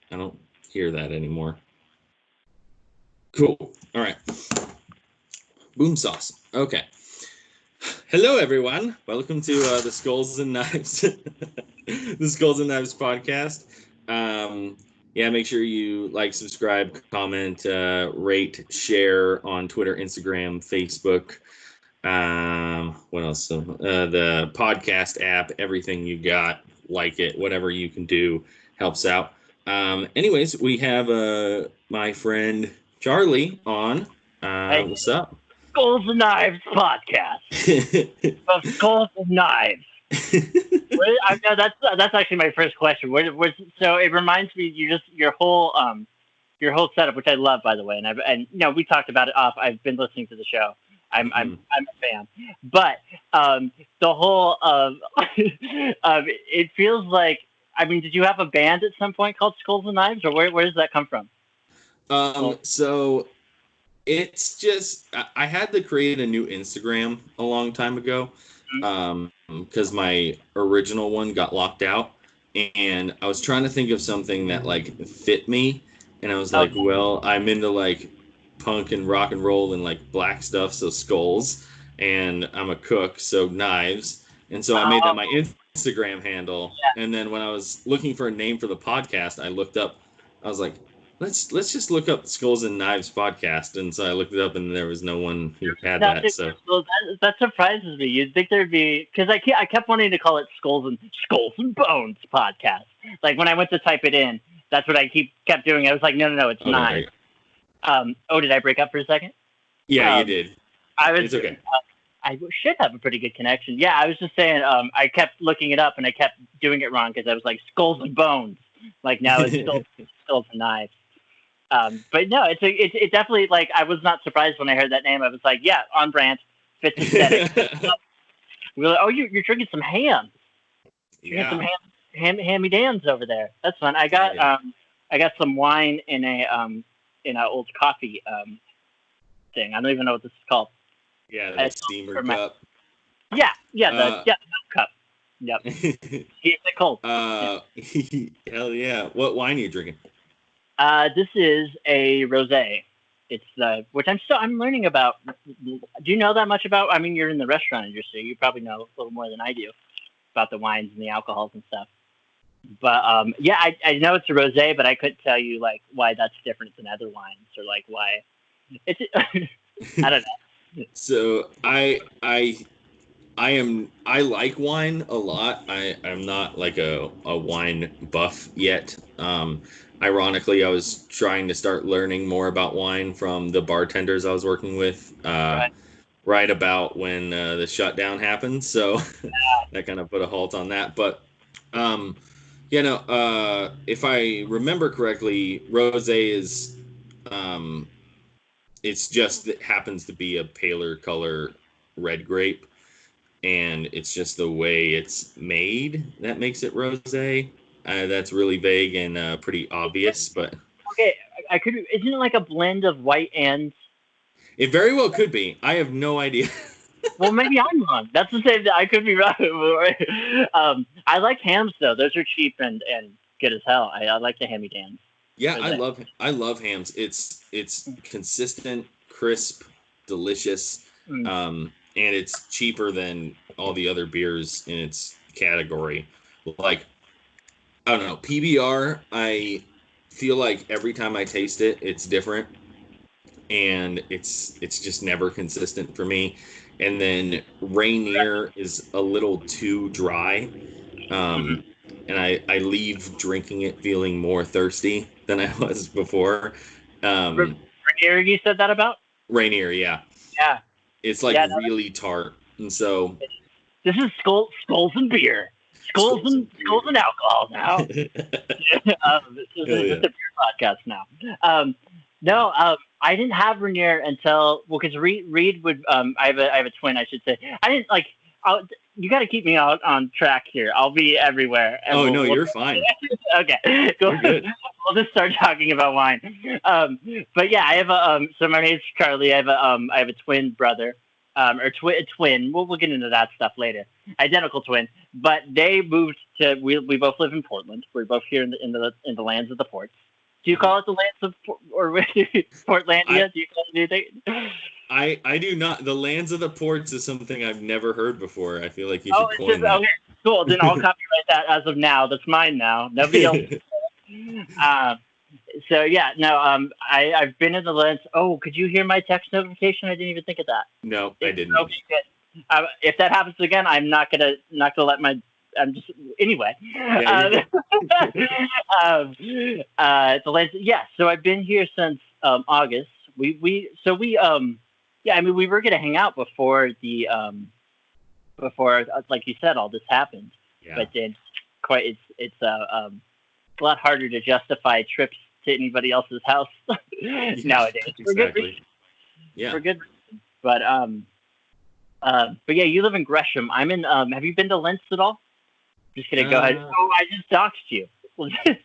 I don't hear that anymore. Cool. All right. Boom sauce. Okay. Hello, everyone. Welcome to the Skulls and Knives, the Skulls and Knives podcast. Yeah, make sure you like, subscribe, comment, rate, share on Twitter, Instagram, Facebook. What else? The podcast app, everything you got, like it, whatever you can do helps out. Anyways, we have my friend Charli on. Hey, What's up? Skulls and Knives podcast. Of Skulls and Knives. I know that's actually my first question. So it reminds me, your whole setup, which I love, by the way, and we talked about it off. I've been listening to the show. I'm a fan, but the whole it feels like. I mean, did you have a band at some point called Skulls and Knives, or where does that come from? So it's just I had to create a new Instagram a long time ago, because my original one got locked out, and I was trying to think of something that like fit me, and I was like, well, I'm into like punk and rock and roll and like black stuff, so skulls, and I'm a cook, so knives, and so I made that my Instagram handle. Yeah. And then when I was looking for a name for the podcast, I looked up. I was like, let's just look up Skulls and Knives podcast, and so I looked it up, and there was no one who had that. So well, that surprises me. You'd think there'd be, because I kept wanting to call it Skulls and Bones podcast. Like when I went to type it in, that's what I kept doing. I was like, no, it's Knives. Did I break up for a second? Yeah, you did. It's okay. I should have a pretty good connection. Yeah, I was just saying. I kept looking it up, and I kept doing it wrong because I was like Skulls and Bones. Like now it's Skulls and Knives. But no, it's definitely, like, I was not surprised when I heard that name. I was like, yeah, on brand, fits aesthetic. We're like, you're drinking some ham. Yeah. Some hand-me-downs over there. That's fun. I got some wine in an old coffee thing. I don't even know what this is called. Yeah, the steamer cup. Yeah, the cup. Yep. Keeps it cold. Hell yeah! What wine are you drinking? This is a rosé. It's which I'm learning about. Do you know that much about? I mean, you're in the restaurant industry. You probably know a little more than I do about the wines and the alcohols and stuff. But yeah, I know it's a rosé, but I couldn't tell you like why that's different than other wines, or like why it's. I don't know. So I like wine a lot. I'm not like a wine buff yet. Ironically, I was trying to start learning more about wine from the bartenders I was working with right about when the shutdown happened. So that kind of put a halt on that. But if I remember correctly, rosé is it happens to be a paler color red grape, and it's just the way it's made that makes it rosé. That's really vague and pretty obvious, but okay, isn't it like a blend of white and? It very well could be. I have no idea. Well, maybe I'm wrong. That's the same. I could be wrong. I like hams though; those are cheap and good as hell. I like the hand-me-downs. Yeah, I love hams. It's consistent, crisp, delicious, and it's cheaper than all the other beers in its category. Like, I don't know, PBR, I feel like every time I taste it, it's different, and it's just never consistent for me. And then Rainier is a little too dry, and I leave drinking it feeling more thirsty than I was before. Rainier, you said that about? Rainier, yeah. Yeah. It's like really tart, and so this is skulls and beer, skulls and alcohol now. This is a beer podcast now. No, I didn't have Rainier until because Reed would. I have a twin, I should say. I didn't like. You got to keep me out on track here. I'll be everywhere. You're fine. Okay, go. We'll just start talking about wine. But yeah, I have a. So my name's Charli. I have a twin brother. or twin. We'll get into that stuff later. Identical twin, but they moved to. We both live in Portland. We're both here in the lands of the ports. Do you call it the lands of or Portlandia? Do you call it anything? I do not. The lands of the ports is something I've never heard before. I feel like you should coin that. Okay, cool. Then I'll copyright that as of now. That's mine now. Nobody else. So yeah, no. I've been in the lens. Oh, could you hear my text notification? I didn't even think of that. No, I didn't. Okay, good. If that happens again, I'm not gonna let my. I'm just anyway. Yeah, the lens. Yeah. So I've been here since August. We yeah. I mean, we were gonna hang out before the like you said, all this happened. Yeah. But then it's a lot harder to justify trips to anybody else's house nowadays. Exactly. For good reason. Yeah. For good reason. But yeah, you live in Gresham. I'm in. Have you been to Lentz at all? Just gonna go ahead. Oh, I just doxed you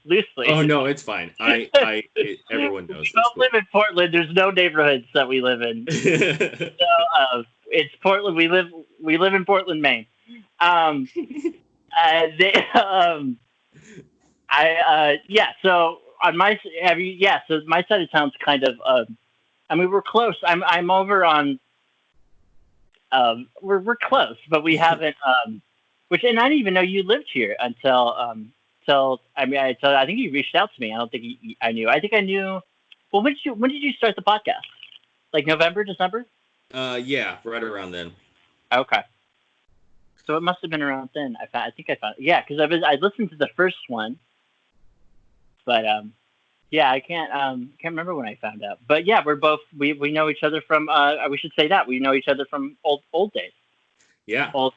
loosely. Oh no, it's fine. Everyone knows. We don't live in Portland. There's no neighborhoods that we live in. So it's Portland. We live in Portland, Maine. Yeah. So on my so my side of town's kind of I mean we're close. I'm over on we're close, but we haven't which and I didn't even know you lived here until I think you reached out to me. I don't think I knew. I think I knew. Well, when did you start the podcast? Like November, December? Yeah, right around then. Okay. So it must have been around then. I think I found. Yeah, because I listened to the first one, but yeah, I can't remember when I found out. But yeah, we're both we know each other from. We should say that we know each other from old days. Yeah. Old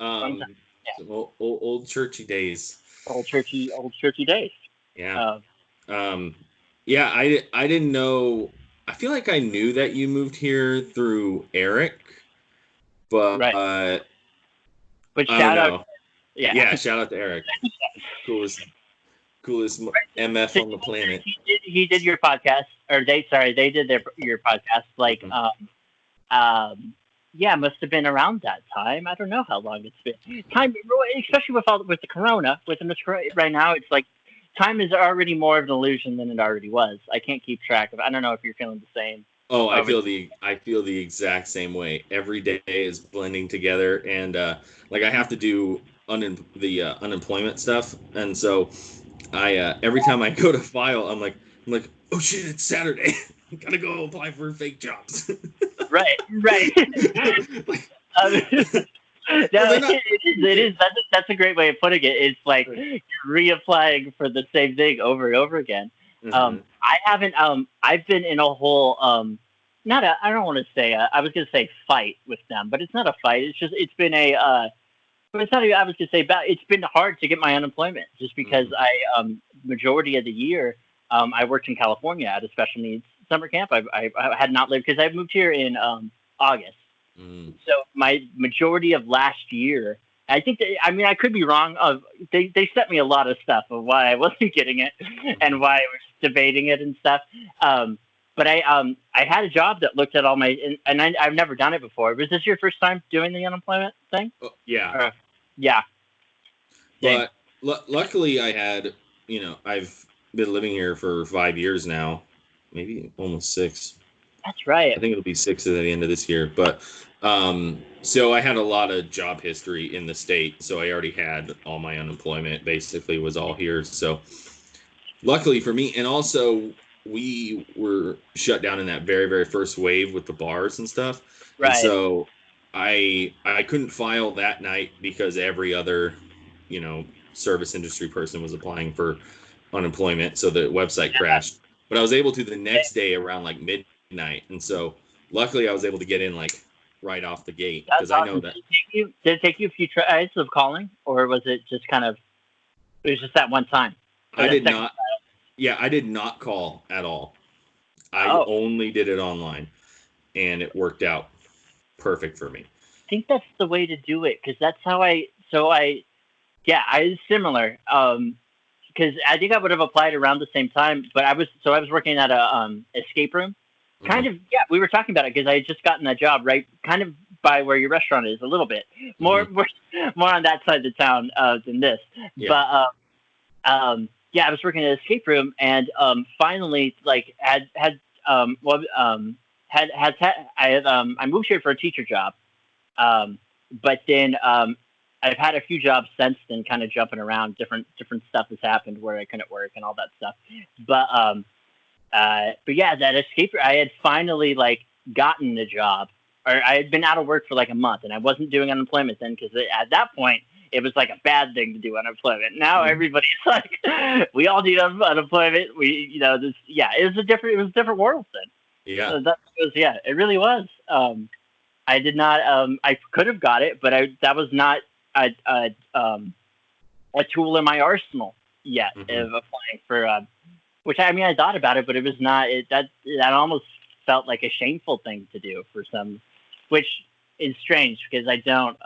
churchy days. Old churchy days. Yeah. Yeah. I didn't know. I feel like I knew that you moved here through Eric, but right. But shout out. Yeah. Shout out to Eric. coolest MF on the planet. He did your podcast, or they did your podcast. Like, yeah, it must have been around that time. I don't know how long it's been. Time, especially with the corona, right now, it's like time is already more of an illusion than it already was. I can't keep track of. I don't know if you're feeling the same. Oh, I feel the exact same way. Every day is blending together, and like I have to do the unemployment stuff, and so I every time I go to file, I'm like, oh shit, it's Saturday. I gotta go apply for fake jobs. Right. It is. That's a great way of putting it. It's like you're reapplying for the same thing over and over again. Mm-hmm. I haven't. I've been in a whole. I don't want to say. I was gonna say fight with them, but it's not a fight. It's been a. But it's not. I was gonna say. It's been hard to get my unemployment just because majority of the year I worked in California at a special needs summer camp. I had not lived because I moved here in August. So my majority of last year, I think I could be wrong. They sent me a lot of stuff of why I wasn't getting it and why I was debating it and stuff. But I had a job that looked at all my and I've never done it before. Was this your first time doing the unemployment thing? Yeah. Yeah. But luckily, I had I've been living here for 5 years now, maybe almost 6. That's right. I think it'll be 6 at the end of this year. But so I had a lot of job history in the state. So I already had all my unemployment basically was all here. So luckily for me, and also we were shut down in that very, very first wave with the bars and stuff. Right. And so I couldn't file that night because every other, service industry person was applying for unemployment. So the website crashed. But I was able to the next day around like midnight. And so luckily I was able to get in like right off the gate because I know that. Did it take you a few tries of calling, or was it just it was just that one time? I did not. Yeah, I did not call at all. I only did it online, and it worked out perfect for me. I think that's the way to do it because that's how I was similar. Because I think I would have applied around the same time, but I was working at a escape room. Kind of, yeah, we were talking about it because I had just gotten that job, right? Kind of by where your restaurant is a little bit. More on that side of the town than this. Yeah. But yeah, I was working at an escape room, and finally, like, I moved here for a teacher job, but then I've had a few jobs since then, kind of jumping around. Different stuff has happened where I couldn't work and all that stuff. But yeah, that escape room, I had finally like gotten a job, or I had been out of work for like a month, and I wasn't doing unemployment then because at that point it was like a bad thing to do unemployment. Now everybody's like, we all need unemployment. It was a different world then. Yeah. So it really was. I did not. I could have got it, but that was not a tool in my arsenal yet of applying for. Which I thought about it, but it was not. That almost felt like a shameful thing to do for some, which is strange because I don't.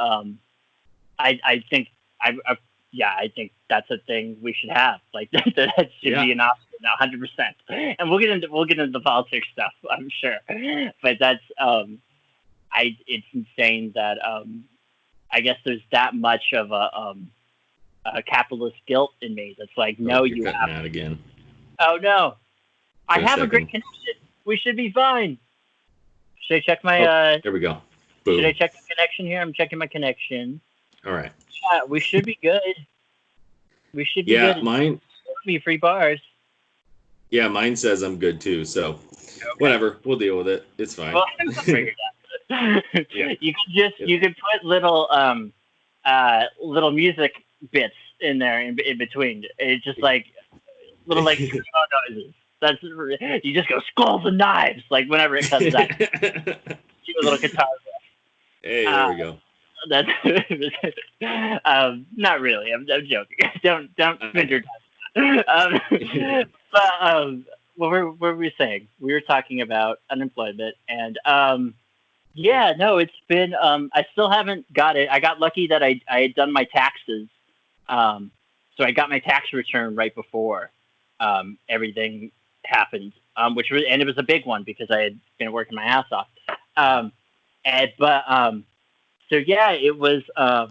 I think I think that's a thing we should have. Like that should be an option, 100%. And we'll get into the politics stuff, I'm sure. But that's it's insane that I guess there's that much of a capitalist guilt in me that's like, no, you have that again. Oh no, I have a great connection. We should be fine. Should I check my? There we go. Boom. Should I check the connection here? I'm checking my connection. All right. Yeah, we should be good. We should be good. Yeah, mine. Be free bars. Yeah, mine says I'm good too. So, whatever, we'll deal with it. It's fine. Well, figure it out. Yeah. You could put little little music bits in there in between. It's just like little like noises. That's you just go skulls and knives like whenever it comes out. Do a little guitar riff. Hey, there we go. That's not really. I'm joking. Don't spend your time. But what were we saying? We were talking about unemployment, and it's been. I still haven't got it. I got lucky that I had done my taxes, so I got my tax return right before everything happened, and it was a big one because I had been working my ass off. So yeah, it was. I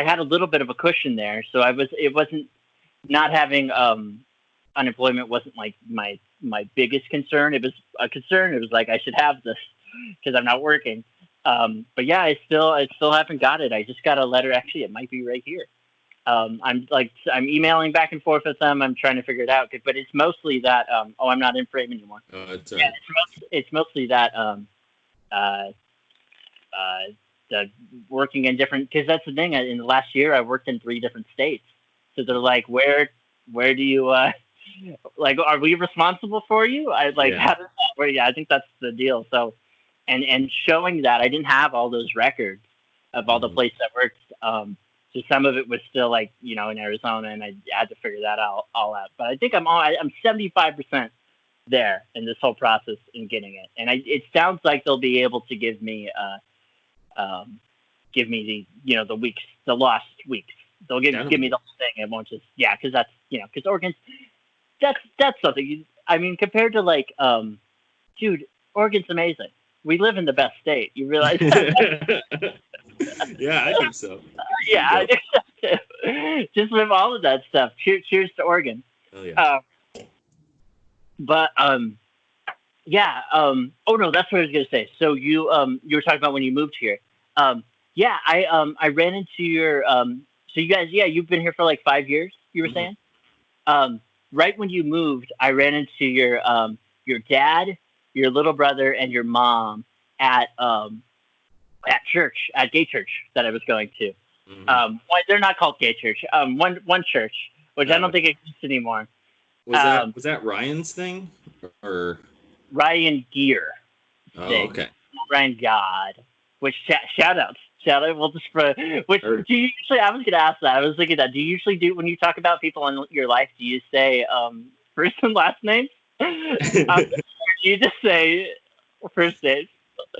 had a little bit of a cushion there, so it wasn't not having unemployment wasn't like my biggest concern. It was a concern. It was like I should have this because I'm not working. But yeah, I still haven't got it. I just got a letter. Actually, it might be right here. I'm emailing back and forth with them. I'm trying to figure it out, but it's mostly that. I'm not in frame anymore. It's mostly that. The working in different, because that's the thing. In the last year, I worked in 3 different states. So they're like, where do you like? Are we responsible for you? I like. How does that work? Yeah, I think that's the deal. So, and showing that I didn't have all those records of all the places I worked. So some of it was still like in Arizona, and I had to figure that all out. But I think I'm 75% there in this whole process in getting it, and it sounds like they'll be able to give me the the weeks, the lost weeks. They'll give me the whole thing. It won't just because that's because Oregon's that's something. Compared to like dude, Oregon's amazing. We live in the best state. You realize? Yeah, I think so. Yeah, I think so too. Just with all of that stuff. Cheers to Oregon. Oh yeah. Oh no, that's what I was gonna say. So you were talking about when you moved here. I ran into your so you guys, you've been here for like 5 years, you were saying? Right when you moved, I ran into your dad, your little brother, and your mom at church, at gay church that I was going to. They're not called gay church. One church, which I don't think exists anymore. Was that Ryan's thing or Ryan Gear? Oh, okay. Ryan God. Which shout out. We'll just which do you usually? I was going to ask that. I was thinking that. Do you usually do when you talk about people in your life? Do you say first and last names? You just say first names.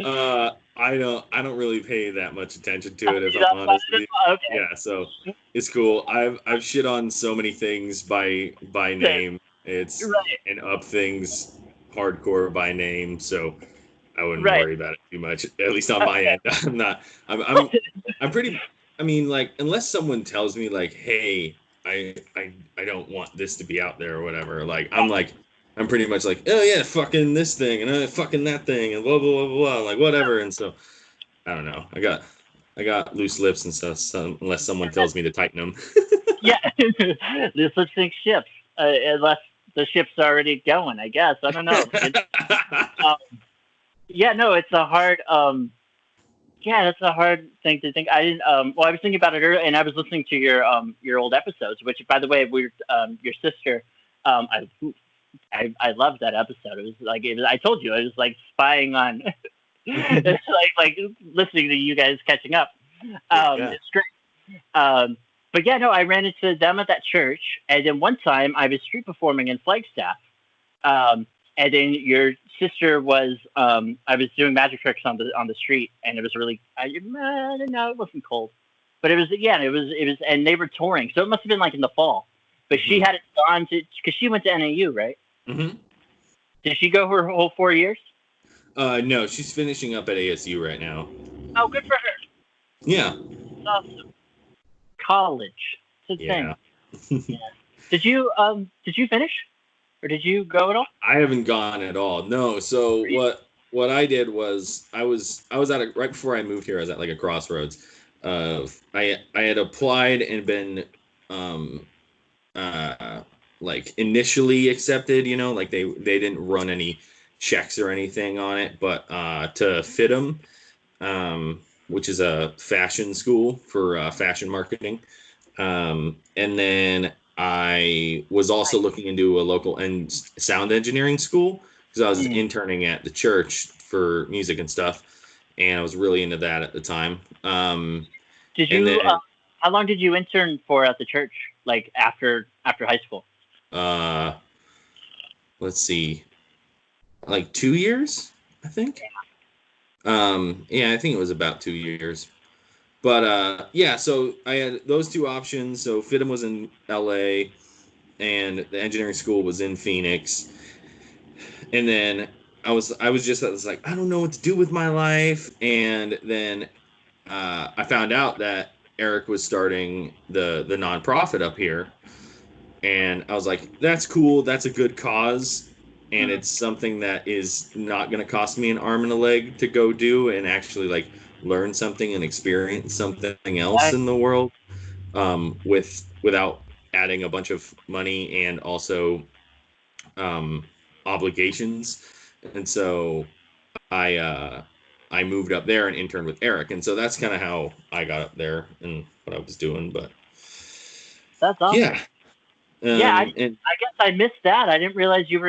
I don't really pay that much attention to it, if I'm honest with you. Okay. Yeah, so it's cool. I've shit on so many things by name. It's and up things hardcore by name. So I wouldn't Right. worry about it too much. At least on my end, I'm not. I'm pretty. I mean, like, unless someone tells me like, hey, I don't want this to be out there or whatever. I'm pretty much like, oh yeah, fucking this thing and fucking that thing and blah blah blah blah, like whatever. And so I don't know. I got loose lips and stuff. So unless someone tells me to tighten them. Yeah, there's such thing ships, unless the ship's already going. I guess I don't know. Um, yeah, no, it's a hard. Yeah, that's a hard thing to think. I didn't. Well, I was thinking about it earlier, and I was listening to your old episodes, which, by the way, your sister. I loved that episode. It was like I told you, it was like spying on. It's like listening to you guys catching up. Yeah. It's great. But yeah, no, I ran into them at that church, and then one time I was street performing in Flagstaff, and then your sister was I was doing magic tricks on the street, and it was really I don't know, it wasn't cold, but it was and they were touring, so it must have been like in the fall. But she hadn't gone to because she went to NAU, right? Mm-hmm. Did she go her whole 4 years? No, she's finishing up at ASU right now. Oh, good for her. Yeah. Awesome. College. It's a Yeah. thing. Yeah. Did you finish? Or did you go at all? I haven't gone at all. No. So what I did was I was at right before I moved here. I was at like a crossroads. I had applied and been like initially accepted. You know, like they didn't run any checks or anything on it, but to FITM, which is a fashion school for fashion marketing, and then I was also looking into a local and sound engineering school because I was interning at the church for music and stuff, and I was really into that at the time. Did you? How long did you intern for at the church? Like after high school? Let's see, like 2 years, I think. Yeah, I think it was about 2 years. But yeah, so I had those two options. So FITM was in LA and the engineering school was in Phoenix. And then I was like, I don't know what to do with my life. And then I found out that Eric was starting the nonprofit up here. And I was like, that's cool. That's a good cause. And it's something that is not going to cost me an arm and a leg to go do and actually like learn something and experience something else in the world, without adding a bunch of money and also obligations. And so I moved up there and interned with Eric, and so that's kind of how I got up there and what I was doing. But that's awesome. Yeah. I guess I missed that. I didn't realize you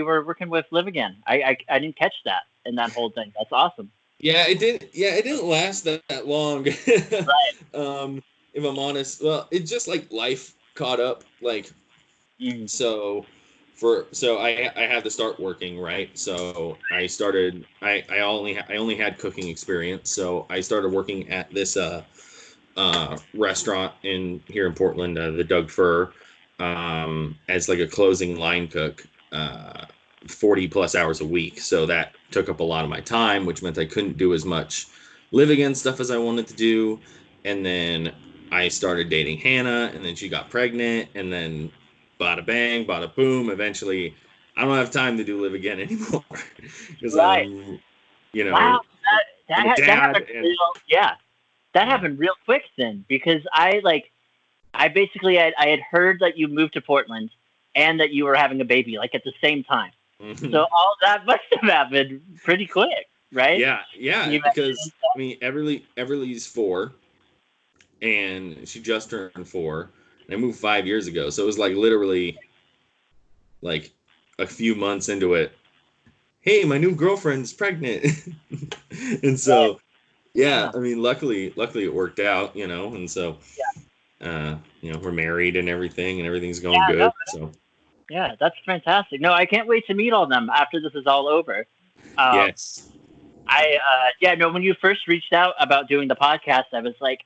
were working with Live Again. I didn't catch that in that whole thing. That's awesome. Yeah, it didn't last that long. Right. If I'm honest, well, it's just like life caught up. Like, so I had to start working, right? So I started. I only had cooking experience, so I started working at this restaurant here in Portland, the Doug Fur, as like a closing line cook, 40 plus hours a week. So that took up a lot of my time, which meant I couldn't do as much Live Again stuff as I wanted to do. And then I started dating Hannah, and then she got pregnant, and then bada bang, bada boom. Eventually, I don't have time to do Live Again anymore because I'm, wow, that happened that happened real quick then, because I basically I had heard that you moved to Portland and that you were having a baby like at the same time. Mm-hmm. So all that must have happened pretty quick, right? Yeah, because I mean, Everly's 4, and she just turned 4, and I moved 5 years ago, so it was like literally like a few months into it. Hey, my new girlfriend's pregnant, and so I mean, luckily it worked out, and so we're married and everything's going good. So yeah, that's fantastic. No, I can't wait to meet all of them after this is all over. Yes. When you first reached out about doing the podcast, I was like,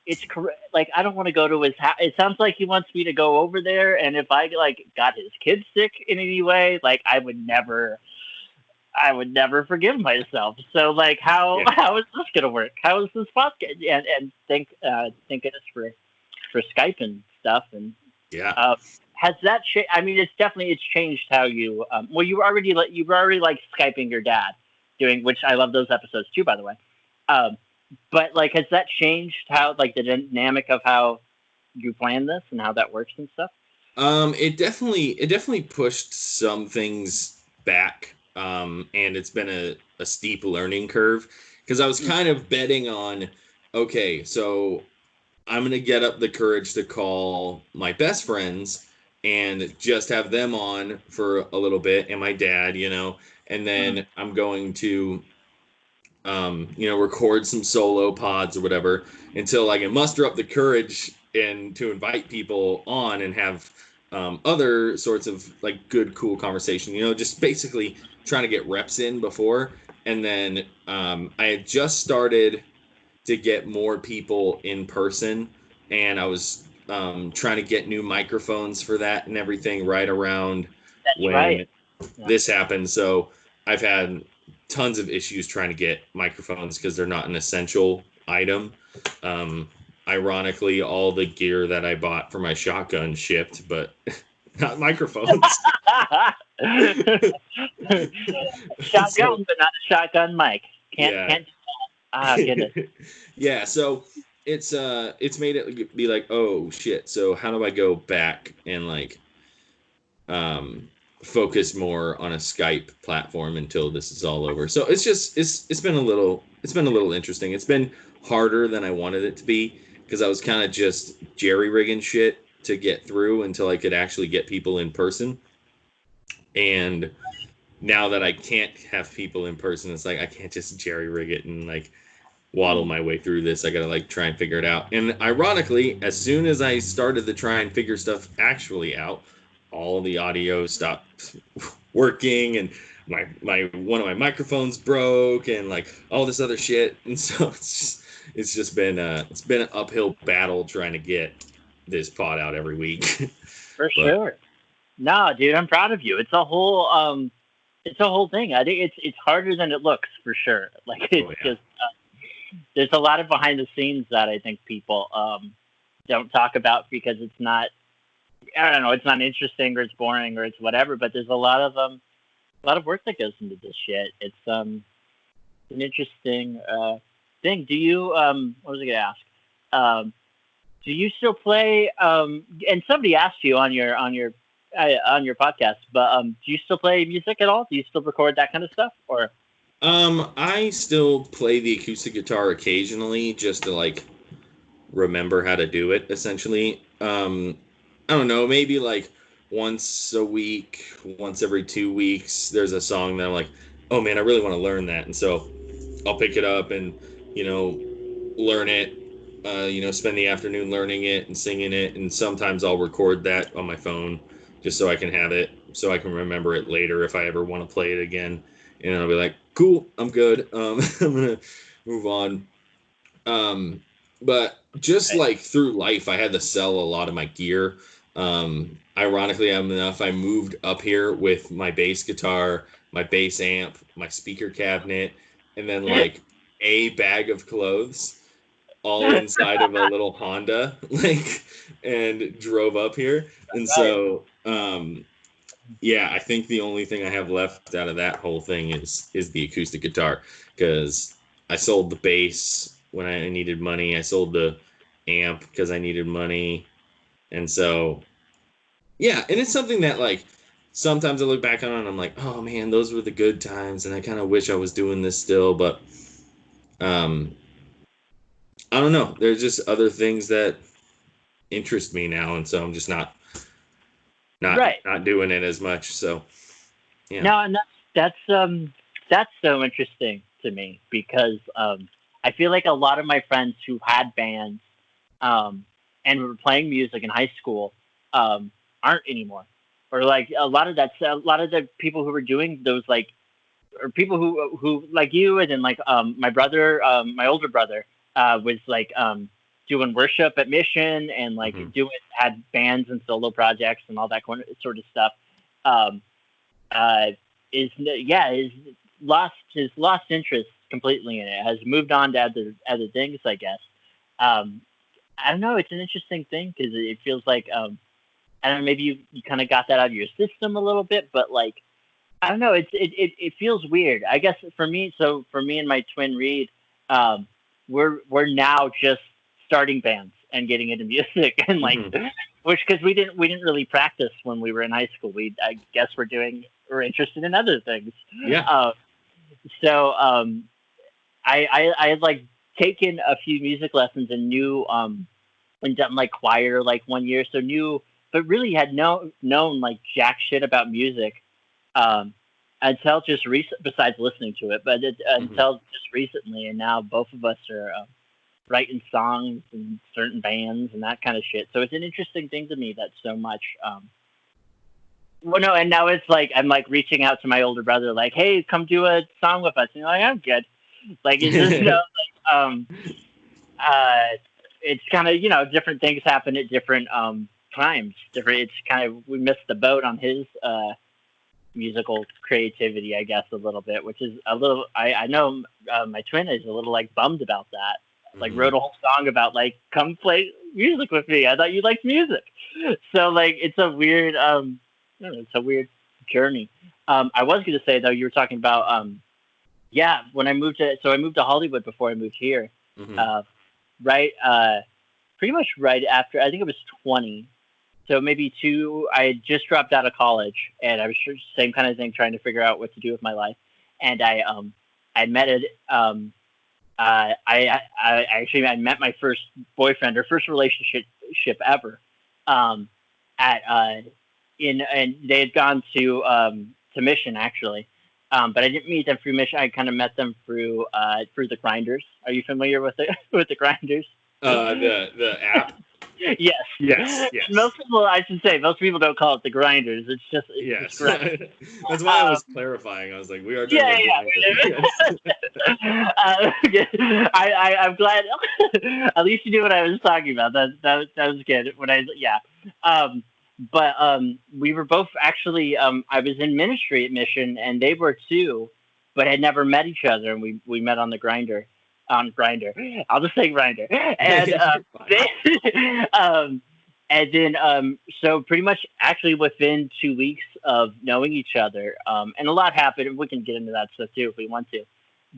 it's correct. Like, I don't want to go to his house. It sounds like he wants me to go over there, and if I got his kids sick in any way, like I would never. I would never forgive myself. So like, how is this gonna work? How is this podcast? And think it's for Skype and stuff. And Yeah. has that changed? I mean, it's changed how you. Well, you were already like Skyping your dad, doing which I love those episodes too, by the way. But like, has that changed how like the dynamic of how you plan this and how that works and stuff? It definitely pushed some things back. And it's been a steep learning curve because I was kind of betting on, okay, so I'm gonna get up the courage to call my best friends and just have them on for a little bit, and my dad, and then I'm going to record some solo pods or whatever until I can muster up the courage and to invite people on and have other sorts of like good, cool conversation. Just basically trying to get reps in before. And then I had just started to get more people in person, and I was trying to get new microphones for that and everything right around That's when right. Yeah. this happened. So I've had tons of issues trying to get microphones because they're not an essential item. Ironically, all the gear that I bought for my shotgun shipped, but not microphones. Shotgun, but not a shotgun mic. Yeah. Can't. Ah, goodness. Yeah. So it's made it be like, oh shit. So how do I go back and like focus more on a Skype platform until this is all over? So it's been a little interesting. It's been harder than I wanted it to be because I was kind of just jerry rigging shit to get through until I could actually get people in person. And now that I can't have people in person, it's like I can't just jerry rig it and like waddle my way through this. I gotta like try and figure it out. And ironically, as soon as I started to try and figure stuff actually out, all the audio stopped working, and my one of my microphones broke, and like all this other shit. And so it's just been an uphill battle trying to get this pod out every week. For sure. No, dude, I'm proud of you. It's a whole thing. I think it's harder than it looks for sure. Like it's just there's a lot of behind the scenes that I think people don't talk about because it's not. I don't know. It's not interesting or it's boring or it's whatever. But there's a lot of work that goes into this shit. It's an interesting thing. Do you what was I gonna ask? Do you still play? And somebody asked you on your podcast, but do you still play music at all? Do you still record that kind of stuff, or? I still play the acoustic guitar occasionally just to like remember how to do it, essentially. I don't know, maybe like once a week, once every 2 weeks, there's a song that I'm like, oh man, I really want to learn that. And so I'll pick it up and, learn it, spend the afternoon learning it and singing it. And sometimes I'll record that on my phone just so I can have it, so I can remember it later if I ever want to play it again. And I'll be like, cool, I'm good. I'm going to move on. But just like through life, I had to sell a lot of my gear. Ironically enough, I moved up here with my bass guitar, my bass amp, my speaker cabinet, and then like a bag of clothes, all inside of a little Honda, and drove up here. And so, yeah, I think the only thing I have left out of that whole thing is the acoustic guitar, because I sold the bass when I needed money. I sold the amp because I needed money. And so, yeah, and it's something that like sometimes I look back on and I'm like, oh man, those were the good times, and I kind of wish I was doing this still, but I don't know. There's just other things that interest me now, and so I'm just not doing it as much. So yeah. No, and that's so interesting to me because I feel like a lot of my friends who had bands and were playing music in high school aren't anymore, or like a lot of the people who were doing those like, or people who like you, and then like my brother, my older brother was like doing worship at Mission and like had bands and solo projects and all that sort of stuff. lost interest completely in it. Has moved on to other things, I guess. Um, I don't know. It's an interesting thing because it feels like I don't know. Maybe you kind of got that out of your system a little bit, but like I don't know. It feels weird. I guess for me. So for me and my twin Reed, um, we're now just starting bands and getting into music and like Mm-hmm. which because we didn't really practice when we were in high school. I guess we're interested in other things. Yeah. Uh, so I had like taken a few music lessons and knew and done like choir like 1 year, so knew but really had known like jack shit about music um, until just recent. Besides listening to it, but Mm-hmm. until just recently, and now both of us are writing songs and certain bands and that kind of shit. So it's an interesting thing to me that so much. Well, no, and now it's like I'm like reaching out to my older brother, like, "Hey, come do a song with us." And you're like, "I'm good." Like, it's just uh, it's kind of different things happen at different times. Different. It's kind of we missed the boat on his musical creativity, I guess, a little bit, which is a little. I know my twin is a little like bummed about that. Like Mm-hmm. wrote a whole song about like come play music with me. I thought you liked music, so like it's a weird I don't know, it's a weird journey. I was going to say though, you were talking about yeah, when I moved to Hollywood before I moved here, Mm-hmm. uh, right, pretty much right after I think it was 20. So maybe two. I had just dropped out of college, and I was sure same kind of thing, trying to figure out what to do with my life. And I met it. I actually I met my first boyfriend or first relationship ever, um, at in and they had gone to Mission actually, but I didn't meet them through Mission. I kind of met them through the Grinders. Are you familiar with the with the Grinders? The app. Yes. Yes. Yes. Most people, I should say, most people don't call it the Grinders. It's just Yes. Grinders. That's why I was clarifying. I was like, we are talking Yeah, about grinder. Yes. I'm glad. At least you knew what I was talking about. That was good. Um, but we were both actually. I was in ministry at Mission, and they were too, but had never met each other, and we met on the grinder. On grinder, I'll just say grinder, and You're fine. um, and then so pretty much actually within 2 weeks of knowing each other, and a lot happened. We can get into that stuff too if we want to.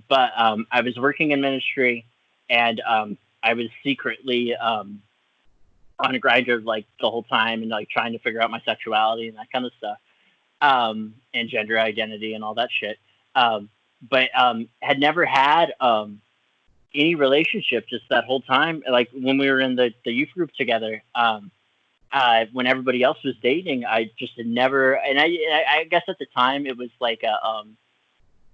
But I was working in ministry, and I was secretly on a grinder like the whole time, and like trying to figure out my sexuality and that kind of stuff, and gender identity and all that shit. But had never had any relationship just that whole time. Like when we were in the youth group together, when everybody else was dating, I just had never. And I guess at the time it was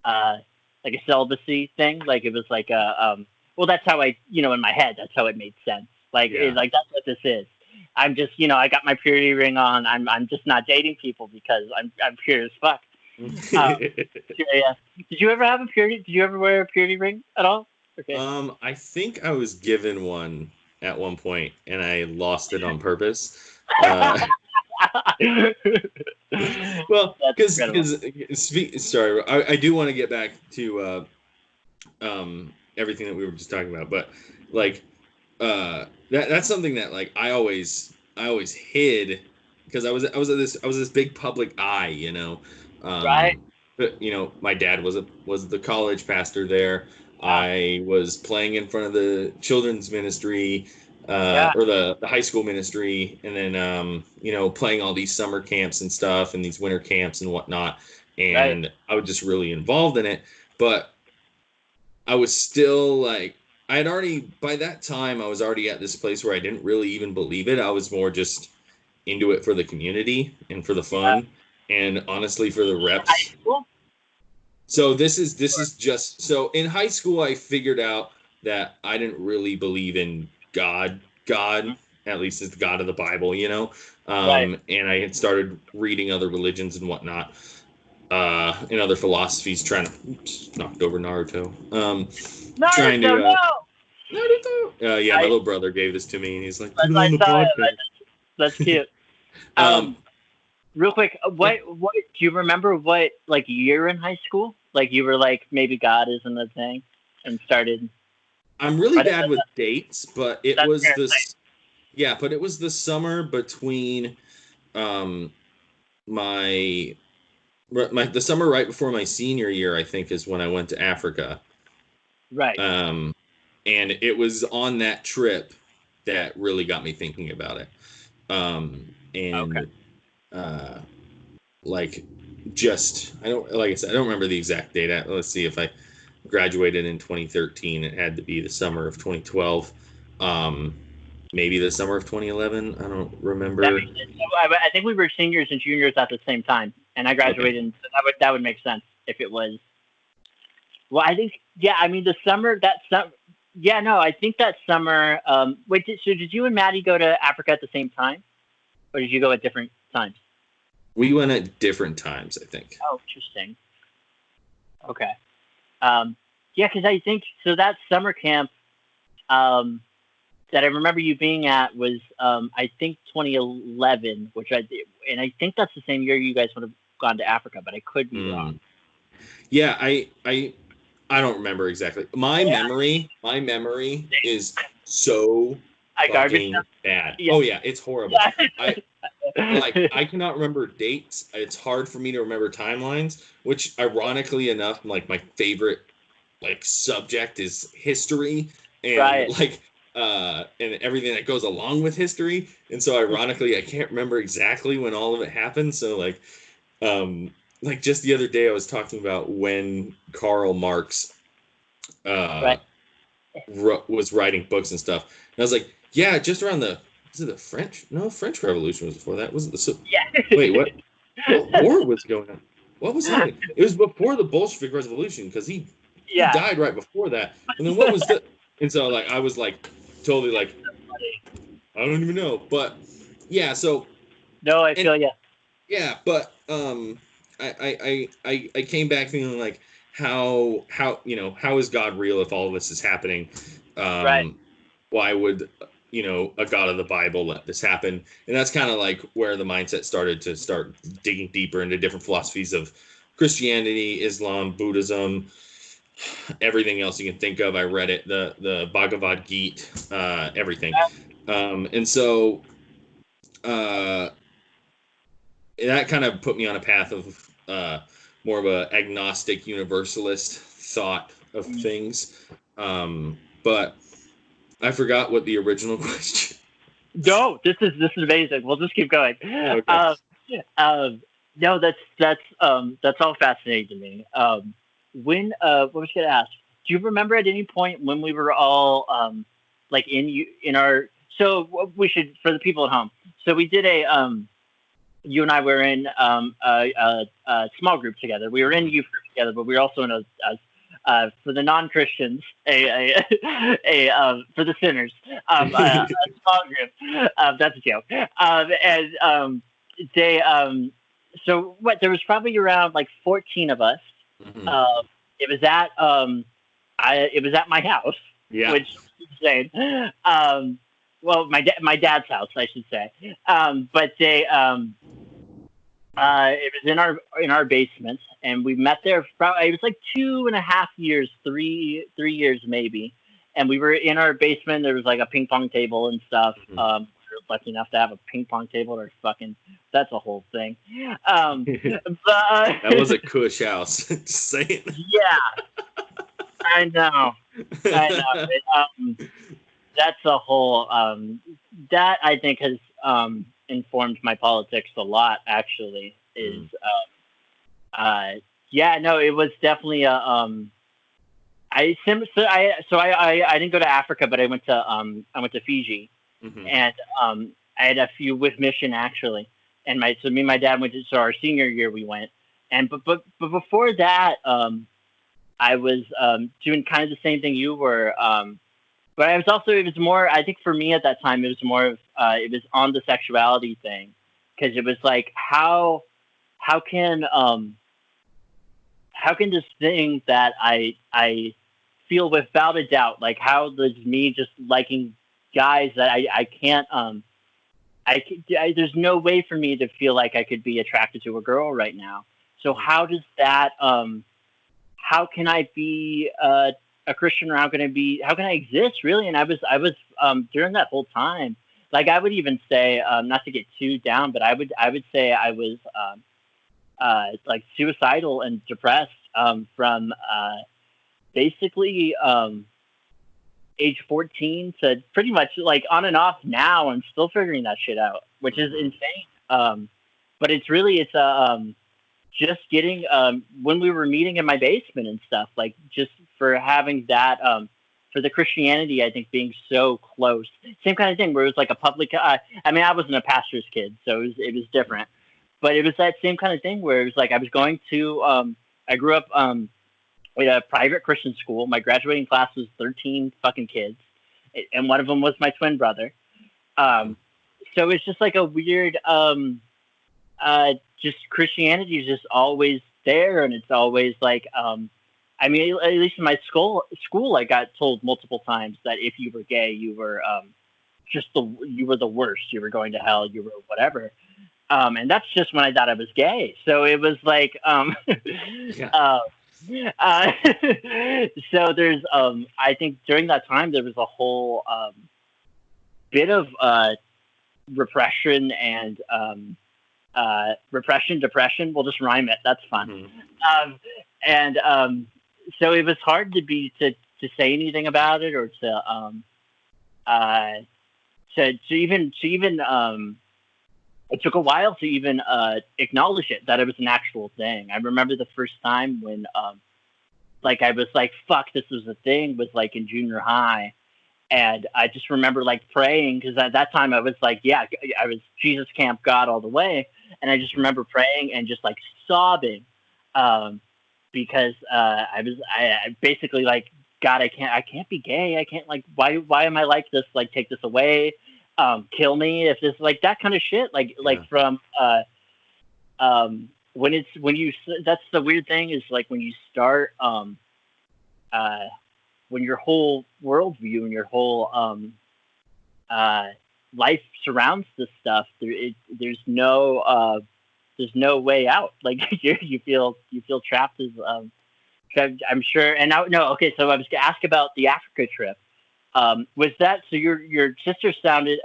uh, like a celibacy thing. Like it was like well, that's how in my head, that's how it made sense. Like Yeah. like that's what this is. I'm just I got my purity ring on. I'm just not dating people because I'm pure as fuck. Um, yeah. Did you ever have a purity? Did you ever wear a purity ring at all? Okay. I think I was given one at one point, and I lost it on purpose. Well, That's incredible. sorry, I do want to get back to everything that we were just talking about, but like that's something that like I always hid because I was this big public eye, Right. um but my dad was the college pastor there. Wow. I was playing in front of the children's ministry, Yeah. or the high school ministry, and then playing all these summer camps and stuff and these winter camps and whatnot, Right. and I was just really involved in it. But I was still like, I had already, by that time, I was already at this place where I didn't really even believe it. I was more just into it for the community and for the Yeah. fun, and honestly for the High reps. school. So this is just so in high school I figured out that I didn't really believe in God, at least as the God of the Bible. Right. And I had started reading other religions and whatnot, and other philosophies, trying to just knocked over Naruto. Trying Naruto. to No. Naruto. Yeah, my I little brother gave this to me, and he's like, put it I on the saw it. podcast. That's cute. Um, Real quick, yeah. what do you remember? What like year in high school? Like you were like, maybe God isn't a thing, and started. I'm really bad with dates, but it was this. Yeah, but it was the summer between my the summer right before my senior year, I think, is when I went to Africa. Right. And it was on that trip that really got me thinking about it. And like, just I don't like I said, I don't remember the exact date. Let's see, if I graduated in 2013, it had to be the summer of 2012. Maybe the summer of 2011. I don't remember. I think we were seniors and juniors at the same time, and I graduated. Okay. And that would make sense if it was. Well, I think I mean the summer I think that summer. Wait, so did you and Maddie go to Africa at the same time, or did you go at different times? We went at different times, I think. Oh, interesting. Okay. Yeah, because I think so. That summer camp. That I remember you being at was, I think 2011, which I did, and I think that's the same year you guys would have gone to Africa, but I could be wrong. Yeah, I don't remember exactly. My memory is so fucking bad. Yeah. Oh yeah, it's horrible. I cannot remember dates. It's hard for me to remember timelines, which ironically enough, like my favorite subject is history, and and everything that goes along with history. And so ironically, I can't remember exactly when all of it happened. So just the other day I was talking about when Karl Marx was writing books and stuff. And I was like, yeah, just around French Revolution was before that. Was it wait, what war was going on? What was happening? It was before the Bolshevik Revolution, because he died right before that. And then what was the... And so I was totally I don't even know. But yeah, so no, I feel you. Yeah, but I came back feeling how is God real if all of this is happening? Why would a God of the Bible let this happen? And that's kind of where the mindset started to start digging deeper into different philosophies of Christianity, Islam, Buddhism, everything else you can think of. I read it, the Bhagavad Gita, everything. And so that kind of put me on a path of more of a agnostic universalist thought of things. But I forgot what the original question. No, this is amazing. We'll just keep going. Okay. No, that's all fascinating to me. When what was I going to ask? Do you remember at any point when we were all in our? So we should, for the people at home. So we did you and I were in a small group together. We were in youth group together, but we were also in a for the non-Christians, for the sinners, a small group. That's a joke. So what? There was probably around 14 of us. Mm-hmm. It was at my house, which is insane. Well, my dad's house, I should say. But they it was in our basement, and we met there. It was 2.5 years, 3 years maybe. And we were in our basement. There was a ping pong table and stuff. Mm-hmm. We were lucky enough to have a ping pong table. That's a whole thing. But that was a cush house. Just saying. Yeah, I know. That's a whole. That I think has informed my politics a lot. Actually, is it was definitely a I didn't go to Africa, but I went to Fiji, mm-hmm. And I had a few with Mission actually, and me and my dad went to. So our senior year we went, and but before that, I was doing kind of the same thing you were. But it was more, I think for me at that time, it was more of, it was on the sexuality thing. Because it was how can this thing that I feel without a doubt, how does me just liking guys that I can't, there's no way for me to feel like I could be attracted to a girl right now. So how does that, how can I be a Christian, or how can I exist really? And I was during that whole time, like I would even say, not to get too down, but I would say I was like suicidal and depressed from basically age 14 to pretty much like on and off now. I'm still figuring that shit out, which is insane. But it's just getting when we were meeting in my basement and stuff, like just for having that for the Christianity, I think being so close, same kind of thing where it was like a public. I mean, I wasn't a pastor's kid, so it was different, but it was that same kind of thing where it was like I was going to. I grew up in a private Christian school. My graduating class was 13 fucking kids, and one of them was my twin brother. So it's just like a weird. Just Christianity is just always there, and it's always like, I mean, at least in my school, I got told multiple times that if you were gay, you were you were the worst. You were going to hell. You were whatever. And that's just when I thought I was gay. So it was like, Yeah. so there's, I think during that time there was a whole bit of repression and depression. We'll just rhyme it. That's fun. Mm-hmm. So it was hard to say anything about it, or to even it took a while to even acknowledge it, that it was an actual thing. I remember the first time when like I was like, fuck, this was a thing, was like in junior high. And I just remember like praying, because at that time I was like, yeah, I was Jesus camp God all the way. And I just remember praying and just like sobbing, because I basically like, God, I can't be gay. I can't, like, why am I like this? Like, take this away, kill me if this, like, that kind of shit. Like from when you, that's the weird thing, is like when you start when your whole worldview and your whole life surrounds this stuff, there's no way out. Like you feel trapped as I'm sure. And now, no, okay. So I was going to ask about the Africa trip. Was that, so your sister sounded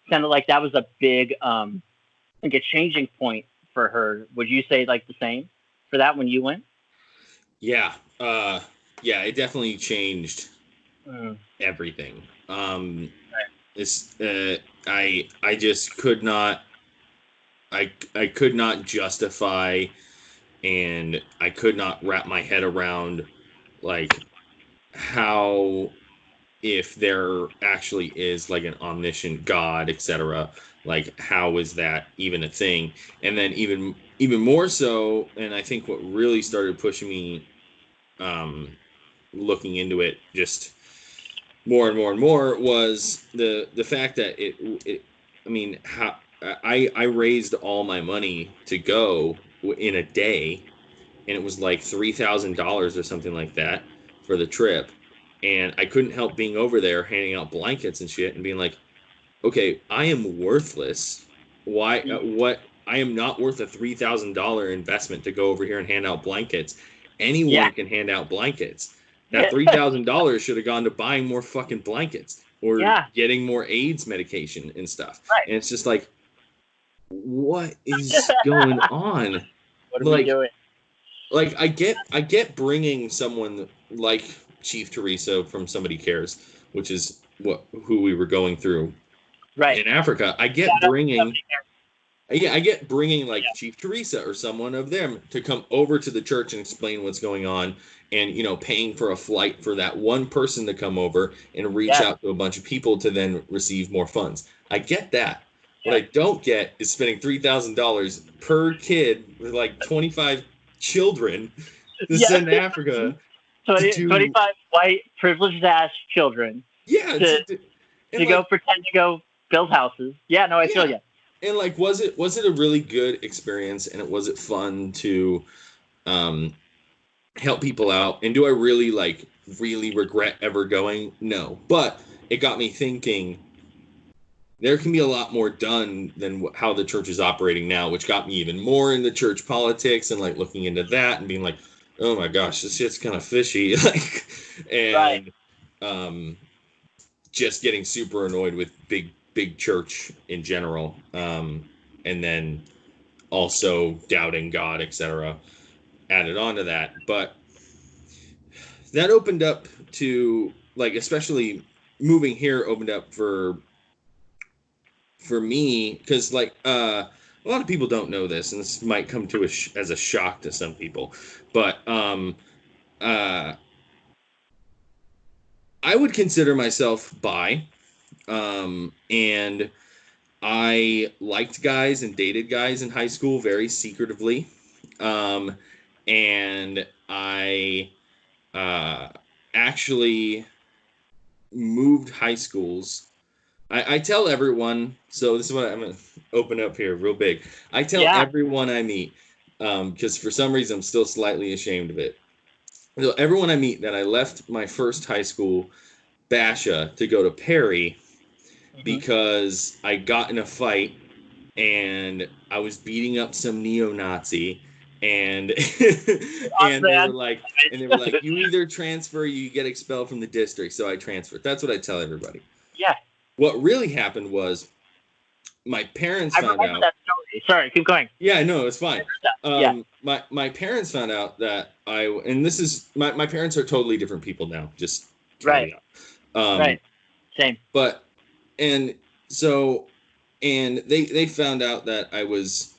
like that was a big like a changing point for her. Would you say like the same for that when you went? Yeah. Yeah, it definitely changed everything. Right. It's I just could not, I could not justify, and I could not wrap my head around, like, how, if there actually is like an omniscient God, etc., like how is that even a thing? And then even more so, and I think what really started pushing me looking into it just more and more and more, was the fact that it I mean, how I raised all my money to go in a day, and it was like $3,000 or something like that for the trip, and I couldn't help being over there handing out blankets and shit and being like, okay, I am worthless. Why? What? I am not worth a $3,000 investment to go over here and hand out blankets. Anyone can hand out blankets. That $3,000 should have gone to buying more fucking blankets, or getting more AIDS medication and stuff. Right. And it's just like, what is going on? What are we doing? Like I get bringing someone like Chief Teresa from Somebody Cares, which is who we were going through in Africa. I get bringing like Chief Teresa or someone of them to come over to the church and explain what's going on, and paying for a flight for that one person to come over and reach out to a bunch of people to then receive more funds. I get that. What I don't get is spending $3,000 per kid with like 25 children to send to Africa. 25 white privileged ass children. Yeah. To go pretend to go build houses. Yeah, no, I feel you. And like, was it a really good experience? And was it fun to help people out? And do I really regret ever going? No. But it got me thinking, there can be a lot more done than how the church is operating now, which got me even more into church politics and like looking into that and being like, oh my gosh, this shit's kind of fishy. Like, Right. and um, just getting super annoyed with big church in general. And then also doubting God, etc. added on to that. But that opened up to, like, especially moving here opened up for me, because like a lot of people don't know this, and this might come to as a shock to some people, but uh I would consider myself bi, and I liked guys and dated guys in high school very secretively, um and I uh actually moved high schools. I tell everyone, so this is what I'm going to open up here real big. I tell Yeah. everyone I meet, because for some reason I'm still slightly ashamed of it. So everyone I meet that I left my first high school, Basha, to go to Perry Hmm. because I got in a fight and I was beating up some neo-Nazi, and and they were Man. like, you either transfer or you get expelled from the district. So I transferred. That's what I tell everybody. Yeah. What really happened was my parents I found remember out. that story. Sorry, keep going. Yeah, no, it's fine. Yeah. My parents found out that and this is my parents are totally different people now. Just Right. caveat. Um, Right. Same. but and so and they found out that I was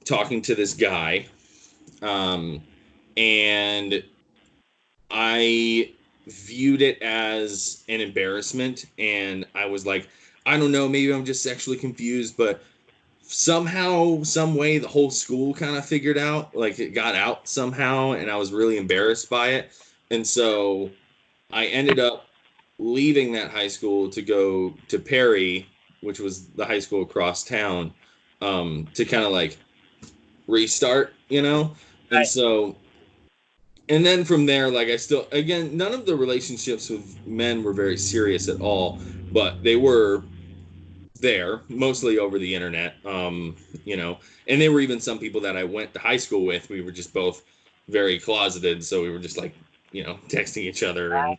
talking to this guy, um, and I viewed it as an embarrassment, and I was like, I don't know, maybe I'm just sexually confused, but somehow, some way, the whole school kind of figured out, like it got out somehow, and I was really embarrassed by it. And so I ended up leaving that high school to go to Perry, which was the high school across town, to kind of like restart, you know? And Right. so, and then from there, like I still, again, none of the relationships with men were very serious at all, but they were there mostly over the internet, you know, and there were even some people that I went to high school with. We were just both very closeted, so we were just like, you know, texting each other, Right.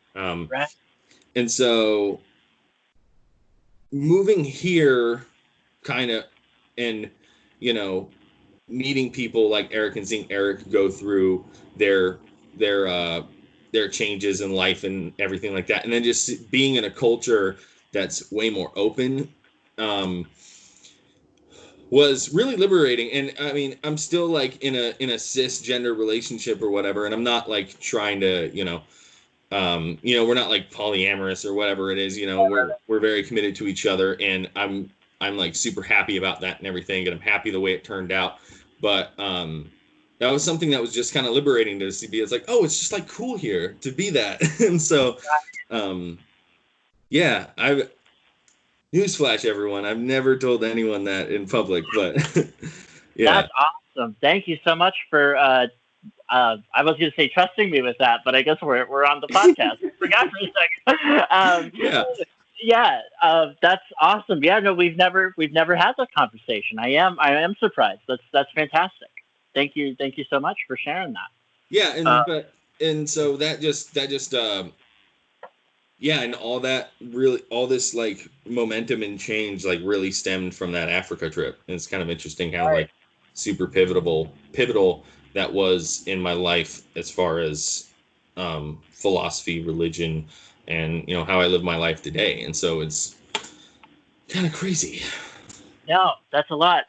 and so moving here, kind of, and you know, meeting people like Eric and seeing Eric go through their their uh their changes in life and everything like that, and then just being in a culture that's way more open, um was really liberating. And I mean, I'm still like in a cisgender relationship or whatever, and I'm not like trying to, we're not like polyamorous or whatever it is. We're very committed to each other, and I'm like super happy about that and everything, and I'm happy the way it turned out. But that was something that was just kind of liberating to see. It's like, oh, it's just like cool here to be that. And so um yeah, I've newsflash, everyone, I've never told anyone that in public, but yeah. That's awesome. Thank you so much for. I was going to say trusting me with that, but I guess we're on the podcast. I forgot for a second. Yeah. Yeah, that's awesome. Yeah, no, we've never had that conversation. I am surprised. That's fantastic. Thank you so much for sharing that. Yeah, Uh, and so that just yeah, and all that really, all this like momentum and change like really stemmed from that Africa trip. And it's kind of interesting how right. like super pivotal that was in my life as far as philosophy, religion, and how I live my life today. And so it's kind of crazy. No, that's a lot.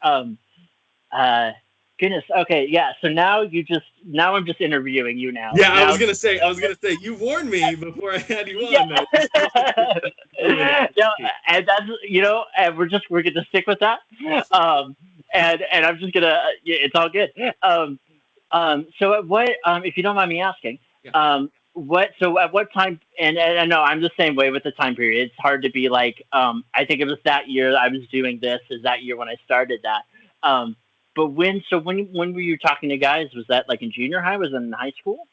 Uh, Goodness. Okay, yeah. So now I'm just interviewing you now. Yeah, I Now, was gonna say, you warned me before I had you yeah. on. That Yeah, and that's and we're gonna stick with that. And I'm just gonna yeah, it's all good. So at what if you don't mind me asking, Yeah. at what time? And I know I'm the same way with the time period. It's hard to be like I think it was that year I was doing this. Is that year when I started that? Um, but when were you talking to guys? Was that like in junior high? Was it in high school?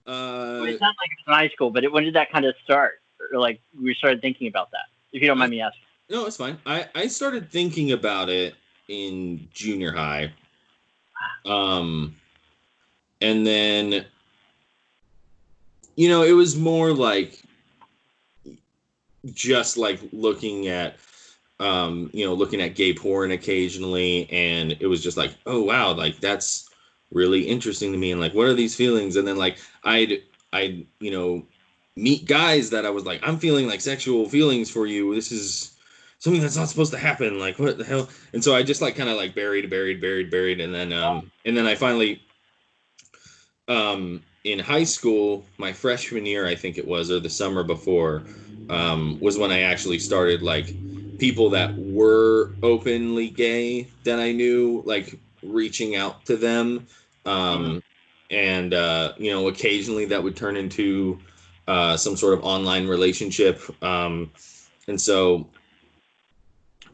Well, it's not like it's in high school, but when did that kind of start? Or like we started thinking about that? If you don't I, mind me asking. no, it's fine. I started thinking about it in junior high, um, and then it was more like just like looking at looking at gay porn occasionally, and it was just like, oh wow, like that's really interesting to me, and like what are these feelings? And then like I'd meet guys that I was like, I'm feeling like sexual feelings for you. This is something that's not supposed to happen. Like what the hell? And so I just like kind of like buried, and then I finally in high school, my freshman year, I think it was, or the summer before, was when I actually started like people that were openly gay that I knew, like reaching out to them. And, occasionally that would turn into some sort of online relationship. And so,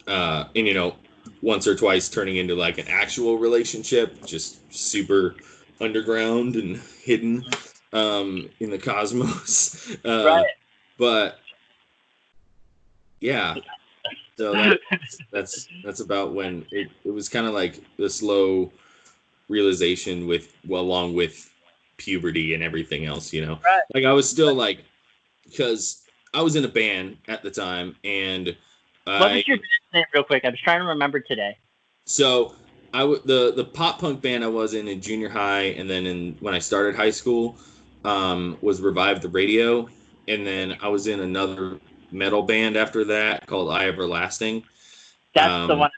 once or twice turning into like an actual relationship, just super underground and hidden in the cosmos. Right. But yeah, so that's about when it was kind of like the slow realization along with puberty and everything else, Right. like I was still like, because I was in a band at the time, and What was your name, real quick? I was trying to remember today. So the pop punk band I was in junior high, and then when I started high school, was Revive the Radio, and then I was in another metal band after that called I Everlasting. That's the one,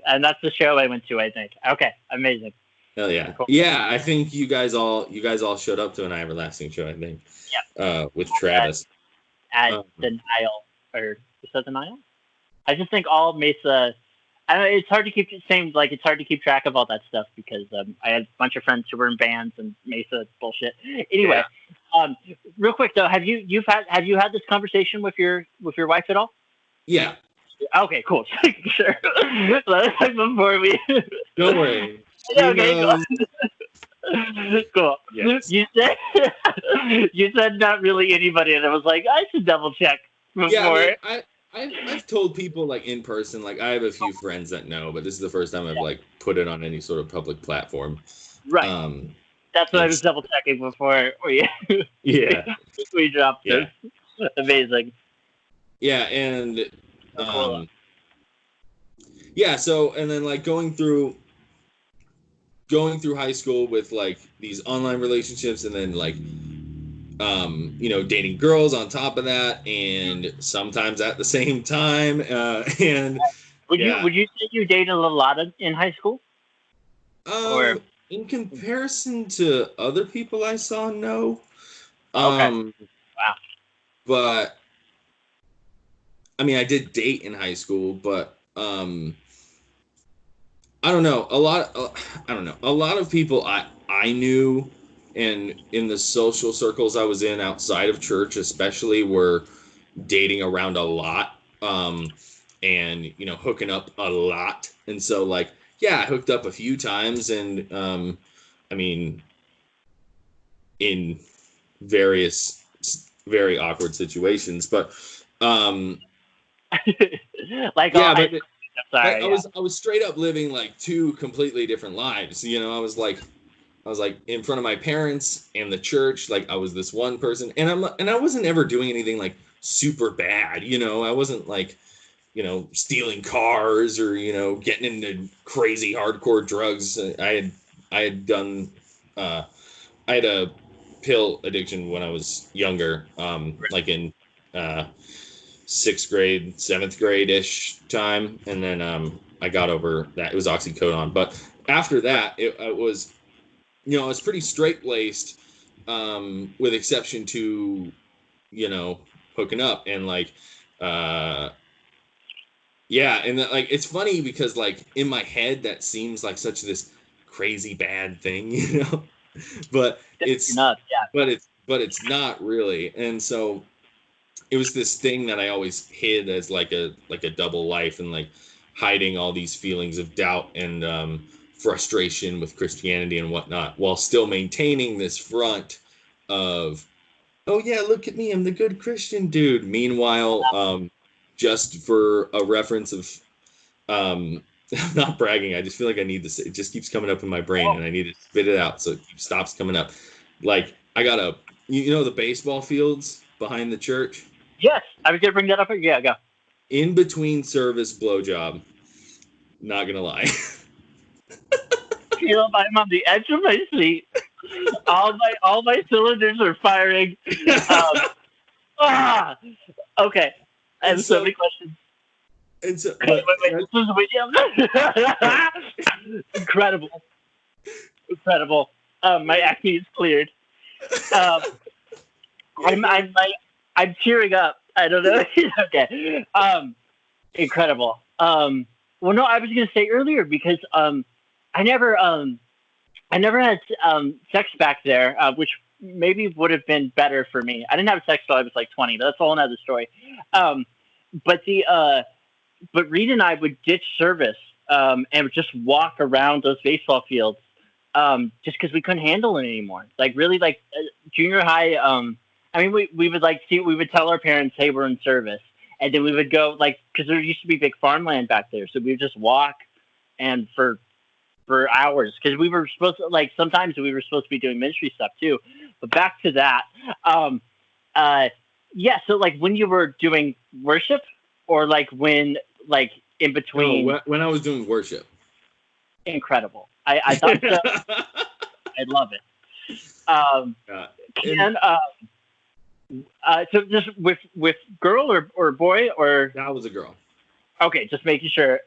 and that's the show I went to, I think. Okay, amazing. Hell yeah, Cool. yeah! I think you guys all showed up to an I Everlasting show, I think. Yeah. With Travis. At the Nile, or is that the Nile? I just think all Mesa. I don't know, it's hard to keep. It seems like it's hard to keep track of all that stuff because I had a bunch of friends who were in bands and Mesa bullshit. Anyway, real quick though, have you had this conversation with your wife at all? Yeah. Okay, cool. Sure. Before we. Don't worry. Okay, cool. Cool. Yes. You said not really anybody, and I was like, I should double check before. Yeah, I've told people like in person, like I have a few friends that know, but this is the first time I've like put it on any sort of public platform. Right. That's what I was double checking before we we dropped this. Amazing. Yeah, and so and then like going through high school with like these online relationships, and then like dating girls on top of that, and sometimes at the same time. And would you say you dated a lot in high school? Or in comparison to other people I saw, no. Okay. Wow. But I mean, I did date in high school, but I don't know. A lot of people I knew, and in the social circles I was in outside of church especially, were dating around a lot, and hooking up a lot. And so like, yeah, I hooked up a few times, and I mean, in various very awkward situations, but like, yeah, but I was straight up living like two completely different lives. I was like in front of my parents and the church, like I was this one person, and I wasn't ever doing anything like super bad. I wasn't like, stealing cars or, getting into crazy hardcore drugs. I had done, I had a pill addiction when I was younger, like in, 6th grade, 7th grade ish time. And then, I got over that. It was oxycodone. But after that, it was, it's pretty straight-laced, with exception to, hooking up, and like, yeah, and like it's funny because like in my head that seems like such this crazy bad thing, but it's not. Yeah. But it's not really. And so it was this thing that I always hid as like a double life, and like hiding all these feelings of doubt and frustration with Christianity and whatnot, while still maintaining this front of, oh yeah, look at me, I'm the good Christian dude. Meanwhile, just for a reference of, I'm not bragging, I just feel like I need to say, it just keeps coming up in my brain, and I need to spit it out so it stops coming up. Like I got You know the baseball fields behind the church? Yes, I was gonna bring that up. Yeah, go. In between service blowjob. Not gonna lie. Caleb, I'm on the edge of my seat. All my cylinders are firing. Um, ah, okay. I And have so so, many questions. and so, Wait, but this is William. Incredible, incredible. My acne is cleared. Um, I'm tearing up. I don't know. Okay. Incredible. Well, no, I was gonna say earlier because I never I never had sex back there, which maybe would have been better for me. I didn't have sex till I was like 20, but that's a whole another story. Um, but the but Reed and I would ditch service and would just walk around those baseball fields just because we couldn't handle it anymore. Like really, like junior high. I mean, we would like see we would tell our parents, hey, we're in service, and then we would go like because there used to be big farmland back there, so we would just walk and for hours because we were supposed to like sometimes we were supposed to be doing ministry stuff too. But back to that. Um, yeah, so like when you were doing worship or like when like in between. no, when I was doing worship. Incredible. I thought so. I love it. Ken, so just with girl or boy or that was a girl. okay, just making sure.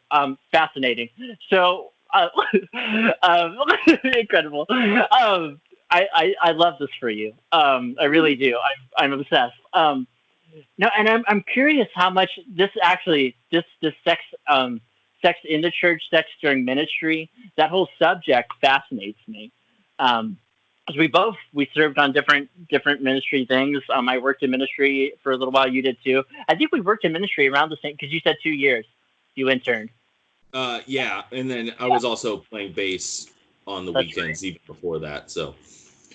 Fascinating. So, incredible. I love this for you. I really do. I'm obsessed. No, and I'm curious how much this actually this sex in the church, sex during ministry, that whole subject fascinates me. Because we served on different ministry things. I worked in ministry for a little while. You did too. I think we worked in ministry around the same because you said 2 years. You interned. Yeah, and then I was also playing bass on the weekends even before that. So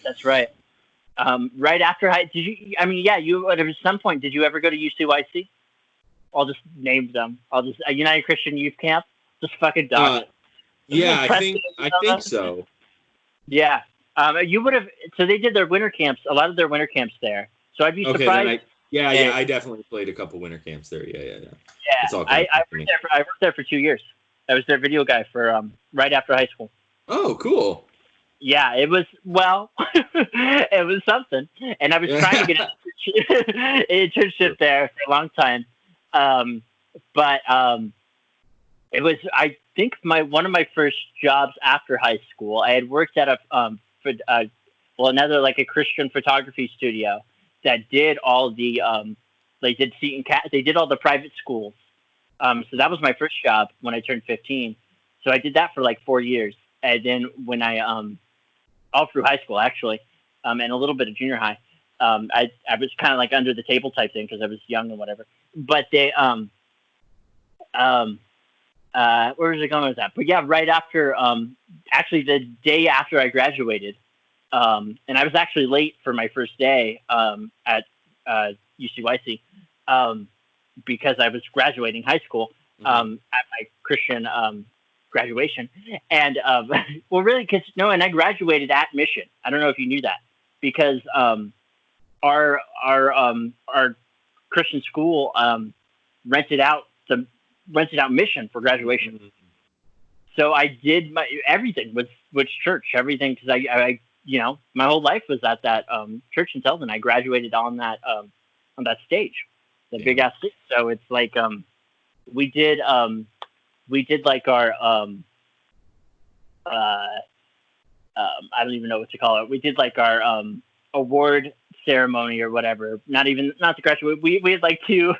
that's right. Right after high, did you? I mean, yeah, you at some point did you ever go to UCYC? I'll just name them. I'll just United Christian Youth Camp. Just fucking dog it. Yeah, I think so. Yeah. You would have. So they did their winter camps. A lot of their winter camps there. So I'd be surprised. Yeah, I definitely played a couple winter camps there. Yeah. Yeah, I worked there for 2 years. I was their video guy for right after high school. Oh, cool. Yeah, it was it was something, and I was trying to get an internship there for a long time, but it was I think one of my first jobs after high school. I had worked at another like a Christian photography studio that did all the they did all the private schools. So that was my first job when I turned 15. So I did that for like 4 years, and then when I all through high school actually, and a little bit of junior high. I was kind of like under the table type thing because I was young and whatever. But they where was it going with that? But yeah, right after actually the day after I graduated, and I was actually late for my first day at UCYC because I was graduating high school at my Christian graduation, and well, really, because and I graduated at Mission. I don't know if you knew that because our Christian school rented out Mission for graduation. So I did everything with church, everything because I my whole life was at that church until then. I graduated on that stage, the big ass stage. So it's like we did like our I don't even know what to call it. We did like our award ceremony or whatever. Not to graduate. We had like 2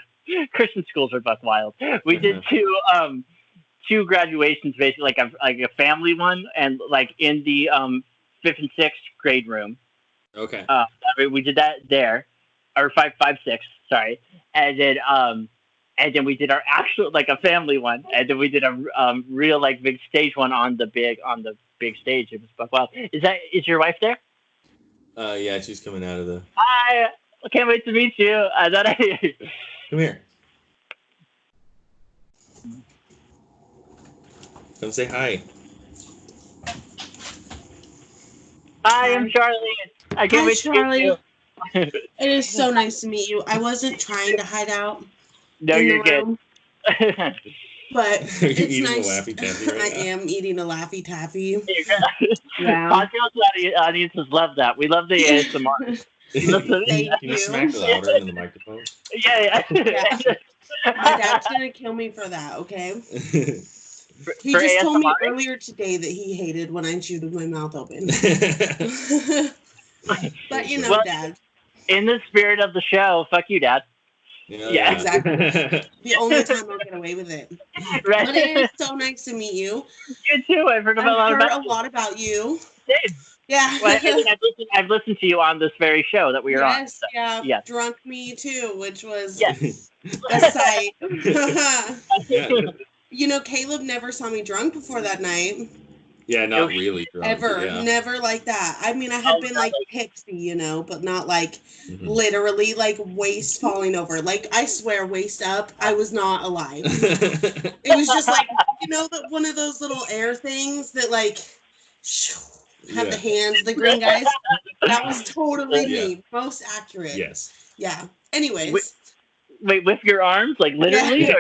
Christian schools are buck wild. We did 2 graduations basically like a family one and like in the 5th and 6th grade room. Okay. We did that there, or 5, 6, sorry, and then we did our actual like a family one, and then we did a real like big stage one on the big stage. It was buck wild. Is your wife there? Yeah, she's coming out of the. Hi, I can't wait to meet you. Come here. Come say hi. Hi, I'm Charlie. I can't wait to meet you. It is so nice to meet you. I wasn't trying to hide out. No, you're good. But Are you it's eating nice. a Laffy Taffy right I now? am eating a Laffy Taffy. Yeah. Podcast audiences love that. We love the ASMR. Thank Can you smack louder into the microphone? Yeah. My dad's gonna kill me for that. Okay. He for just told me ASMR? earlier today that he hated when I chewed with my mouth open. But you know, Well, Dad. In the spirit of the show, fuck you, Dad. Yeah, exactly. The only time I'll get away with it. Right. But it is so nice to meet you. You too. I've heard a lot about you. Same. Yeah. Well, I've listened to you on this very show that we are on. So. Yeah. Yes. Drunk Me Too, which was a sight. Yeah. You know, Caleb never saw me drunk before that night. Yeah, not really drunk. Ever. Yeah. Never like that. I mean, I had been like tipsy, you know, but not like literally like waist falling over. Like, I swear, waist up, I was not alive. It was just like, you know, one of those little air things that like have the hands, the green guys. That was totally me. Most accurate. Yes. Yeah. Anyways. Wait, with your arms, like literally? Yeah,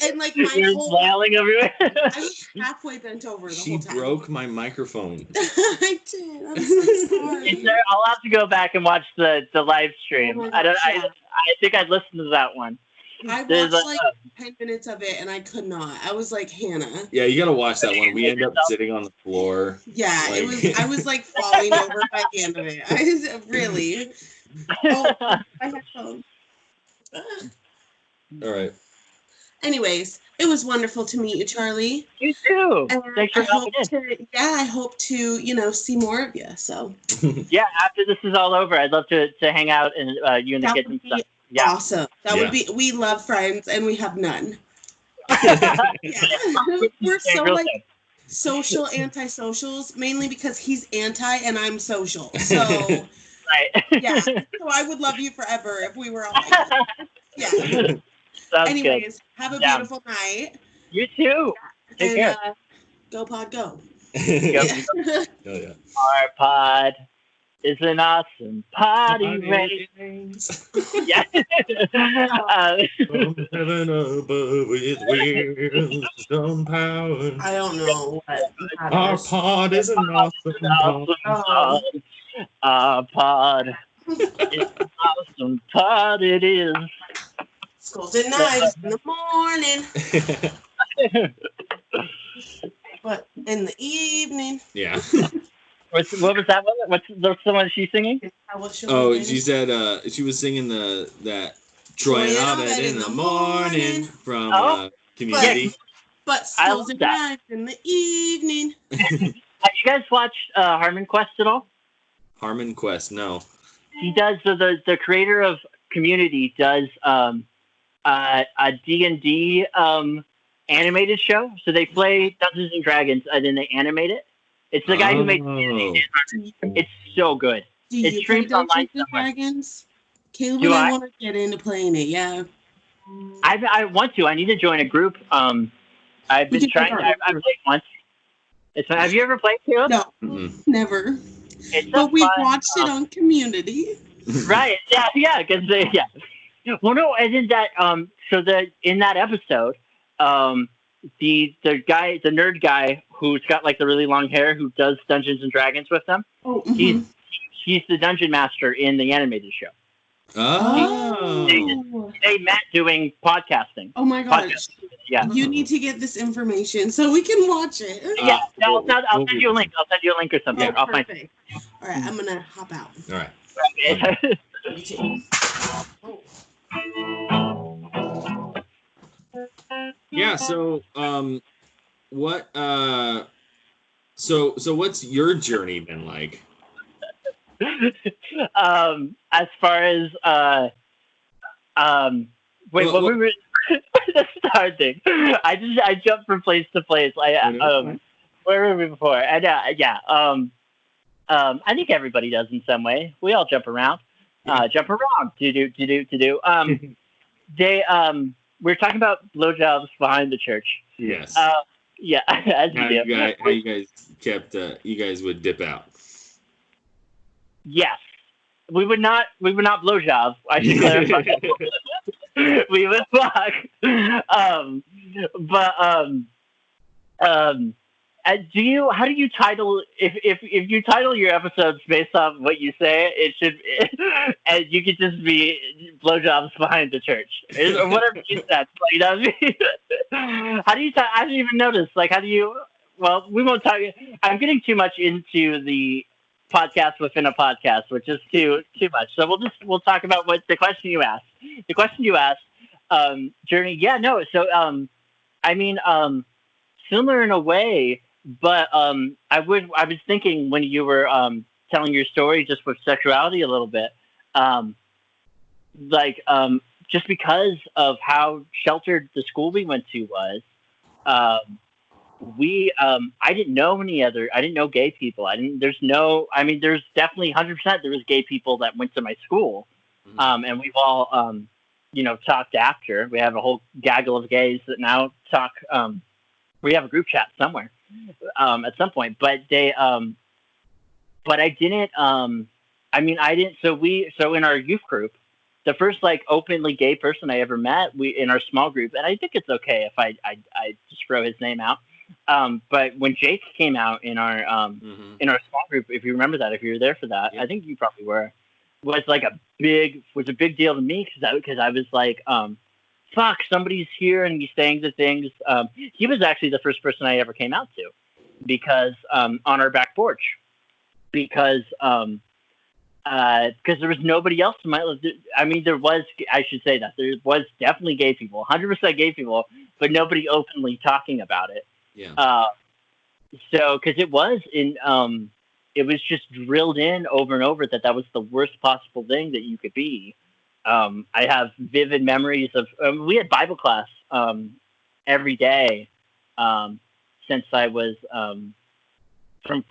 and like my you're whole flailing everywhere. I was halfway bent over the whole time. She broke my microphone. I did. I'm so sorry. I'll have to go back and watch the live stream. Oh I think I'd listen to that one. I watched like 10 minutes of it and I could not. I was like, Hannah. Yeah, you gotta watch that one. We end up sitting on the floor. Yeah, like... I was like falling over by the end of it. I was really. Oh, my headphones. All right. Anyways, it was wonderful to meet you, Charlie. You too. And thanks for coming in. I hope to, you know, see more of you. So. Yeah, after this is all over, I'd love to hang out and you and the kids and stuff. Yeah. Awesome. That would be. We love friends, and we have none. We're so like social anti-socials, mainly because he's anti and I'm social. So. Right. Yeah. So I would love you forever if we were all like that. Yeah. Sounds Anyways, good. have a beautiful night. You too. Take care. Go pod, go. Oh, yeah. Our pod is an awesome potty race. Yeah. From heaven above with wisdom power. I don't know what. Our pod is an awesome pod. Our pod is an awesome pod. It is. Skulls and knives in the morning. But in the evening. Yeah. What was that one? What's the one she's singing? Oh, she said she was singing that Troy and Abed in the morning from Community. But skulls and knives in the evening. Have you guys watched A.M.A.R.I.C.A.N at all? A.M.A.R.I.C.A.N, no. He does the creator of Community does a D&D animated show. So they play Dungeons and Dragons and then they animate it. It's the guy who made It's so good. It streams online somewhere. Caleb and I want to get into playing it. Yeah. I want to. I need to join a group. I've been trying. I've played once. Have you ever played, Caleb? No, never. But we watched it on Community. Right. Yeah. Because yeah. Well, no. And in that in that episode, the nerd guy who's got like the really long hair who does Dungeons and Dragons with them. Oh, he's the dungeon master in the animated show. Oh. They met doing podcasting. Oh my gosh. Yeah. You need to get this information so we can watch it. Yeah. I'll send you a link. I'll send you a link or something. Oh, perfect. All right. I'm going to hop out. All right. Yeah. So, what? So what's your journey been like? As far as wait, what we were the start thing. I jumped from place to place. Where were we before? And I think everybody does in some way. We all jump around. To do. We're talking about blowjobs behind the church. Yes. Yeah. As how you guys kept? You guys would dip out. Yes. We would not blowjob. I should clarify. We would fuck. Um, but do you? How do you title if you title your episodes based off what you say? It should, and you could just be blowjobs behind the church or whatever you said. Like, you know what I mean? How do you? I didn't even notice. Like, how do you? Well, we won't talk. I'm getting too much into the podcast within a podcast, which is too much. So we'll talk about what the question you asked. The question you asked, Journey. Yeah, no. So I mean, similar in a way, but I was thinking when you were telling your story just with sexuality a little bit, just because of how sheltered the school we went to was. I didn't know I didn't know gay people. There's definitely 100% there was gay people that went to my school. And we've all, talked after. We have a whole gaggle of gays that now talk. We have a group chat somewhere, at some point, but but I didn't, so in our youth group, the first openly gay person I ever met, in our small group, and I think it's okay if I just throw his name out. But when Jake came out in our small group, if you remember that, if you were there for that, yeah. I think you probably were, was a big deal to me because I was like, fuck, somebody's here and he's saying the things. He was actually the first person I ever came out to because on our back porch because there was nobody else in my life. I mean, there was definitely gay people, 100% gay people, but nobody openly talking about it. Yeah. So, because it was just drilled in over and over that was the worst possible thing that you could be. I have vivid memories of we had Bible class every day since I was from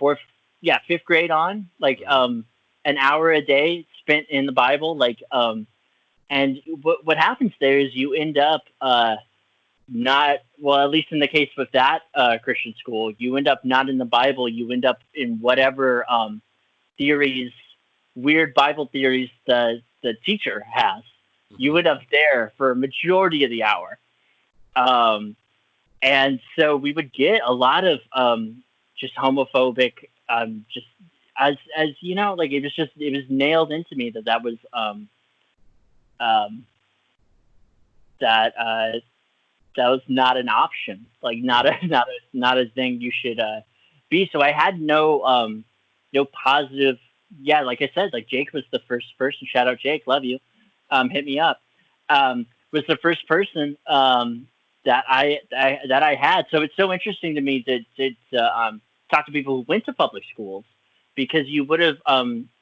fifth grade on, an hour a day spent in the Bible, and what happens there is you end up not, well, at least in the case with that Christian school, you end up not in the Bible, you end up in whatever theories, weird Bible theories the teacher has. You end up there for a majority of the hour. And so we would get a lot of just homophobic, just as you know, it was nailed into me that was that was not an option, not a thing you should be. So I had no positive. Yeah, like I said, Jake was the first person. Shout out Jake, love you. Hit me up. Was the first person that I had. So it's so interesting to me to talk to people who went to public schools, because you would have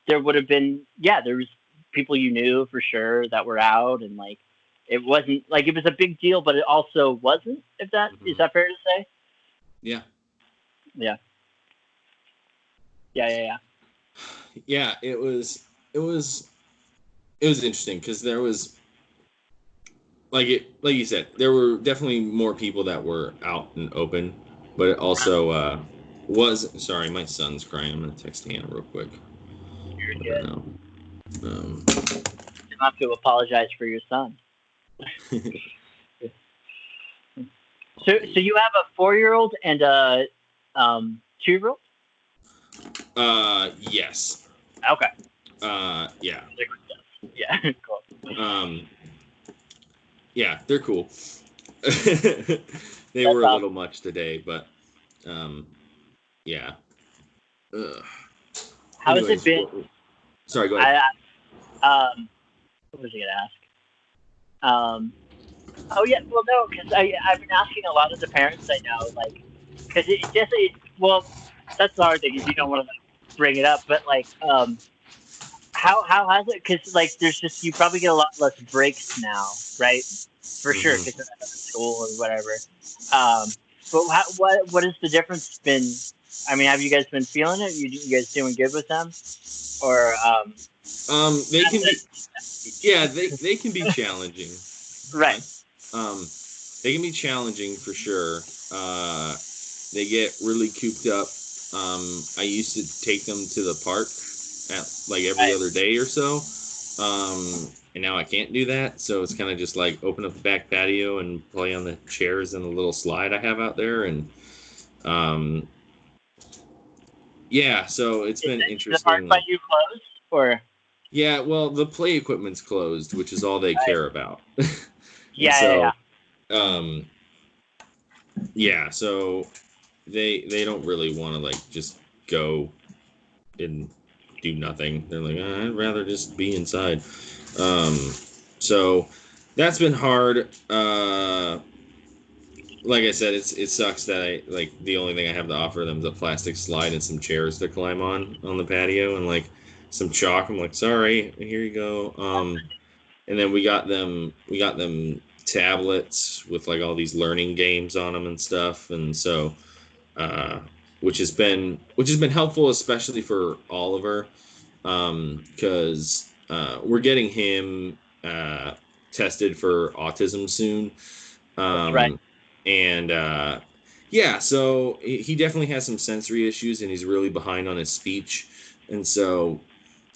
there would have been there was people you knew for sure that were out, and it wasn't it was a big deal, but it also wasn't. If that is that fair to say? Yeah. Yeah. Yeah, it was interesting because there was like you said, there were definitely more people that were out and open, but it also was. Sorry, my son's crying. I'm gonna text Hannah real quick. You're good. You have to apologize for your son. So you have a 4-year-old and a 2-year-old? Yes. Okay. Yeah. Yeah, cool. Yeah, they're cool. They were a little much today, but yeah. How has it been? Sorry, go ahead. What was I gonna ask? Oh yeah, well no, because I've been asking a lot of the parents I know, because that's the hard thing is you don't want to bring it up, but how has it? Because there's just, you probably get a lot less breaks now, right? For sure, because you're out of school or whatever. But what has the difference been? I mean, have you guys been feeling it? You guys doing good with them, or they can be, yeah, they can be challenging, right? They can be challenging for sure. They get really cooped up. I used to take them to the park like every other day or so. And now I can't do that, so it's kind of just like open up the back patio and play on the chairs and the little slide I have out there, and yeah, so it's been interesting. Is the park by you closed, or? Yeah, well, the play equipment's closed, which is all they care about. Yeah. Yeah, so they don't really want to like just go and do nothing. They're like, I'd rather just be inside. So that's been hard. Like I said, it sucks that the only thing I have to offer them is a plastic slide and some chairs to climb on the patio and like some chalk. I'm like, sorry, here you go. And then we got them tablets with like all these learning games on them and stuff, and so which has been helpful, especially for Oliver, because we're getting him tested for autism soon. That's right. And yeah, so he definitely has some sensory issues, and he's really behind on his speech, and so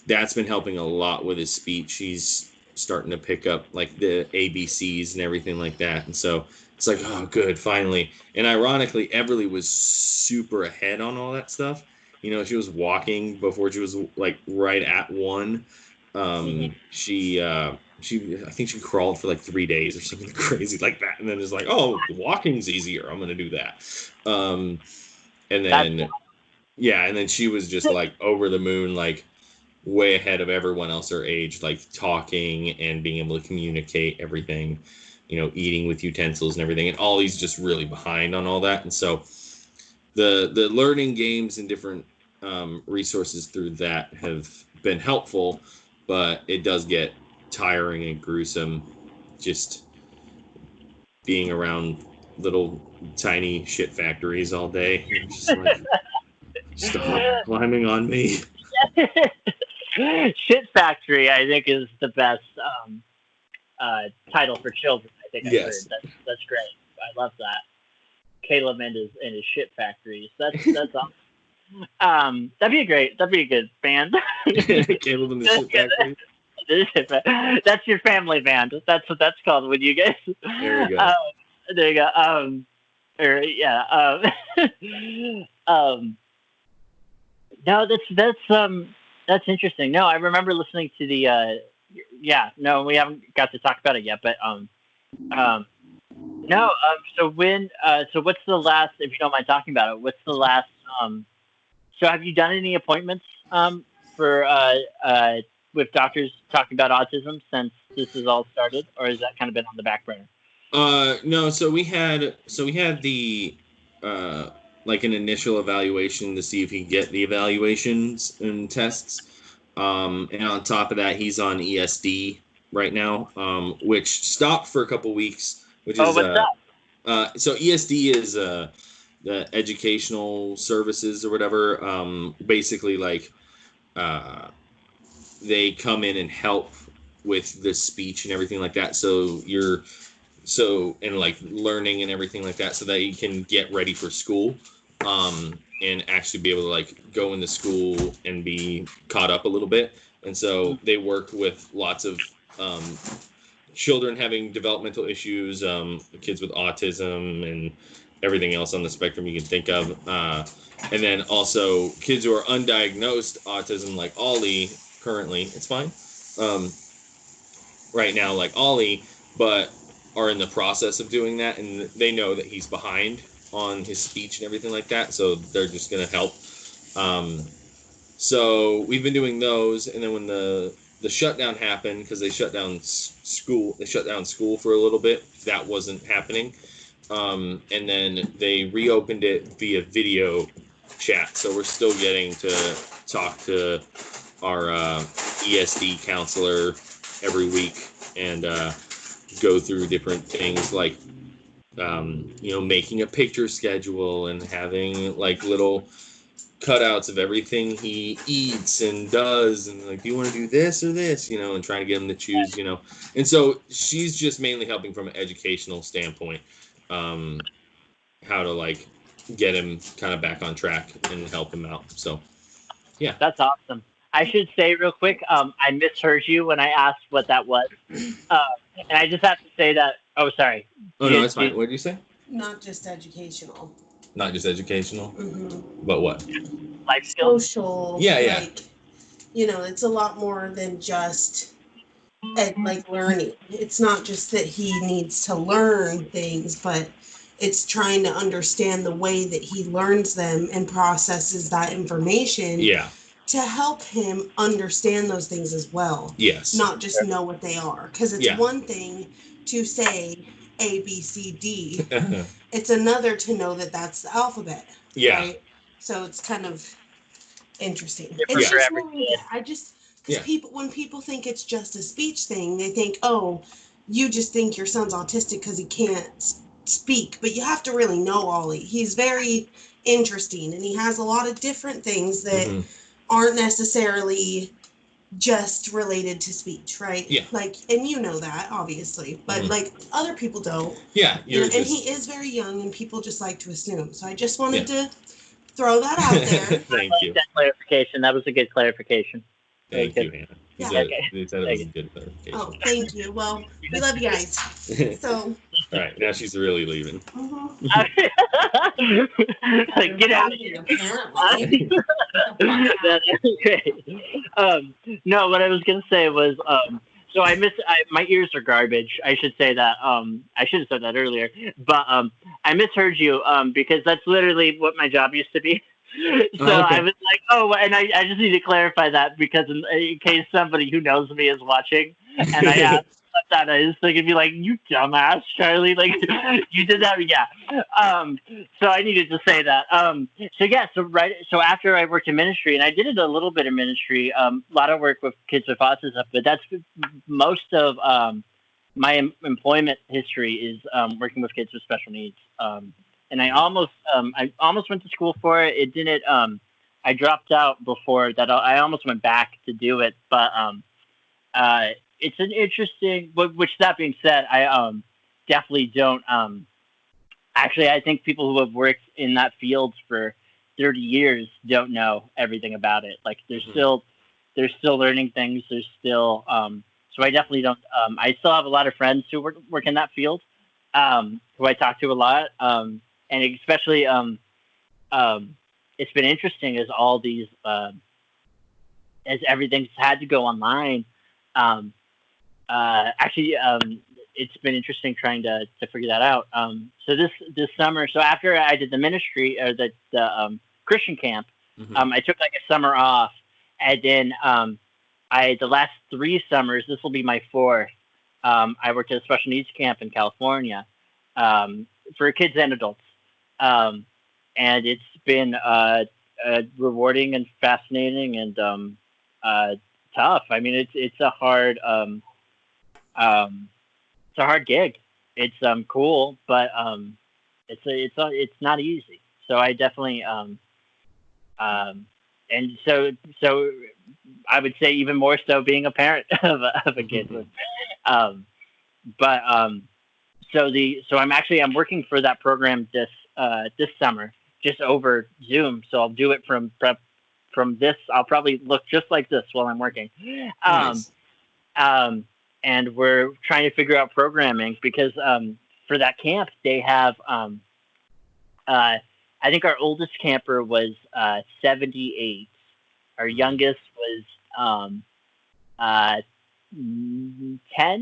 that's been helping a lot with his speech. He's starting to pick up like the ABCs and everything like that, and so it's like, oh, good, finally. And ironically, Everly was super ahead on all that stuff. You know, she was walking before she was like right at 1. She I think she crawled for like 3 days or something crazy like that, and then it's like, oh, walking's easier, I'm gonna do that. And then and then she was just like over the moon, like way ahead of everyone else her age, like talking and being able to communicate everything, you know, eating with utensils and everything. And Ollie's just really behind on all that. And so the learning games and different resources through that have been helpful, but it does get tiring and gruesome just being around little tiny shit factories all day. You're just like, stop climbing on me. Shit Factory, I think, is the best title for children. I think yes. I've heard. That's great. I love that. Caleb and his shit factories. That's awesome. That'd be a good band. Caleb and the shit factory. That's your family band. That's what that's called with you guys. There we go. There you go. No, that's interesting. No, I remember listening to the no, we haven't got to talk about it yet, but so when so what's the last, if you don't mind talking about it, what's the last so have you done any appointments for with doctors talking about autism since this has all started, or has that kind of been on the back burner? No, so we had the like an initial evaluation to see if he could get the evaluations and tests. And on top of that, he's on ESD right now, which stopped for a couple weeks, which is what's that? So ESD is the educational services or whatever. Basically, like they come in and help with the speech and everything like that. So and like learning and everything like that, so that you can get ready for school, and actually be able to like go into school and be caught up a little bit. And so they work with lots of children having developmental issues, kids with autism and everything else on the spectrum you can think of, and then also kids who are undiagnosed autism, like Ollie. Currently, it's fine right now, like Ollie, but are in the process of doing that, and they know that he's behind on his speech and everything like that, so they're just going to help. So we've been doing those, and then when the shutdown happened, because they shut down school for a little bit, that wasn't happening, and then they reopened it via video chat, so we're still getting to talk to our ESD counselor every week and go through different things like making a picture schedule and having like little cutouts of everything he eats and does, and like, do you want to do this or this, and trying to get him to choose, and so she's just mainly helping from an educational standpoint, how to like get him kind of back on track and help him out. So yeah, that's awesome. I should say real quick, I misheard you when I asked what that was. And I just have to say that, oh, sorry. Oh, no, it's fine. What did you say? Not just educational. Not just educational? Mm-hmm. But what? Life skills? Social. Yeah. Like, it's a lot more than just like learning. It's not just that he needs to learn things, but it's trying to understand the way that he learns them and processes that information. Yeah. To help him understand those things as well. Yes. Not just know what they are. Because it's one thing to say A, B, C, D. It's another to know that that's the alphabet. Yeah. Right? So it's kind of interesting. Different It's for just every really, kid. because when people think it's just a speech thing, they think, oh, you just think your son's autistic because he can't speak. But you have to really know Ollie. He's very interesting, and he has a lot of different things that aren't necessarily just related to speech, right? Yeah. Like, and you know that, obviously, but like other people don't. Yeah. And he is very young, and people just like to assume. So I just wanted to throw that out there. Thank you. That clarification. That was a good clarification. Thank you, Hannah. You said it was a good clarification. Oh, thank you. Well, we love you guys. So. All right, now she's really leaving. Like, get out of here. Apparently. That's great. No, what I was gonna say was, so my ears are garbage. I should say that. I should have said that earlier, but I misheard you. Because that's literally what my job used to be. So I was like, oh, and I just need to clarify that because in case somebody who knows me is watching, and I asked what that is, they could be like, you dumbass, Charlie, like you did that, yeah. So I needed to say that. So after I worked in ministry, and I did a little bit of ministry, a lot of work with kids with autism, but that's most of my employment history is working with kids with special needs. And I almost went to school for it. It didn't. I dropped out before that. I almost went back to do it, but it's an interesting. Which that being said, I definitely don't. Actually, I think people who have worked in that field for 30 years don't know everything about it. Like they're still learning things. There's still. So I definitely don't. I still have a lot of friends who work in that field, who I talk to a lot. And especially, it's been interesting as all these, as everything's had to go online. It's been interesting trying to figure that out. So this summer, so after I did the ministry or the Christian camp, I took like a summer off, and then the last 3 summers, this will be my 4th. I worked at a special needs camp in California for kids and adults. And it's been rewarding and fascinating and tough. I mean, it's a hard gig. It's cool, but it's not easy. So I definitely and so I would say even more so being a parent of a kid. So I'm working for that program this summer, just over Zoom. So I'll do it from this. I'll probably look just like this while I'm working. Nice. And we're trying to figure out programming because for that camp they have I think our oldest camper was 78. Our youngest was 10,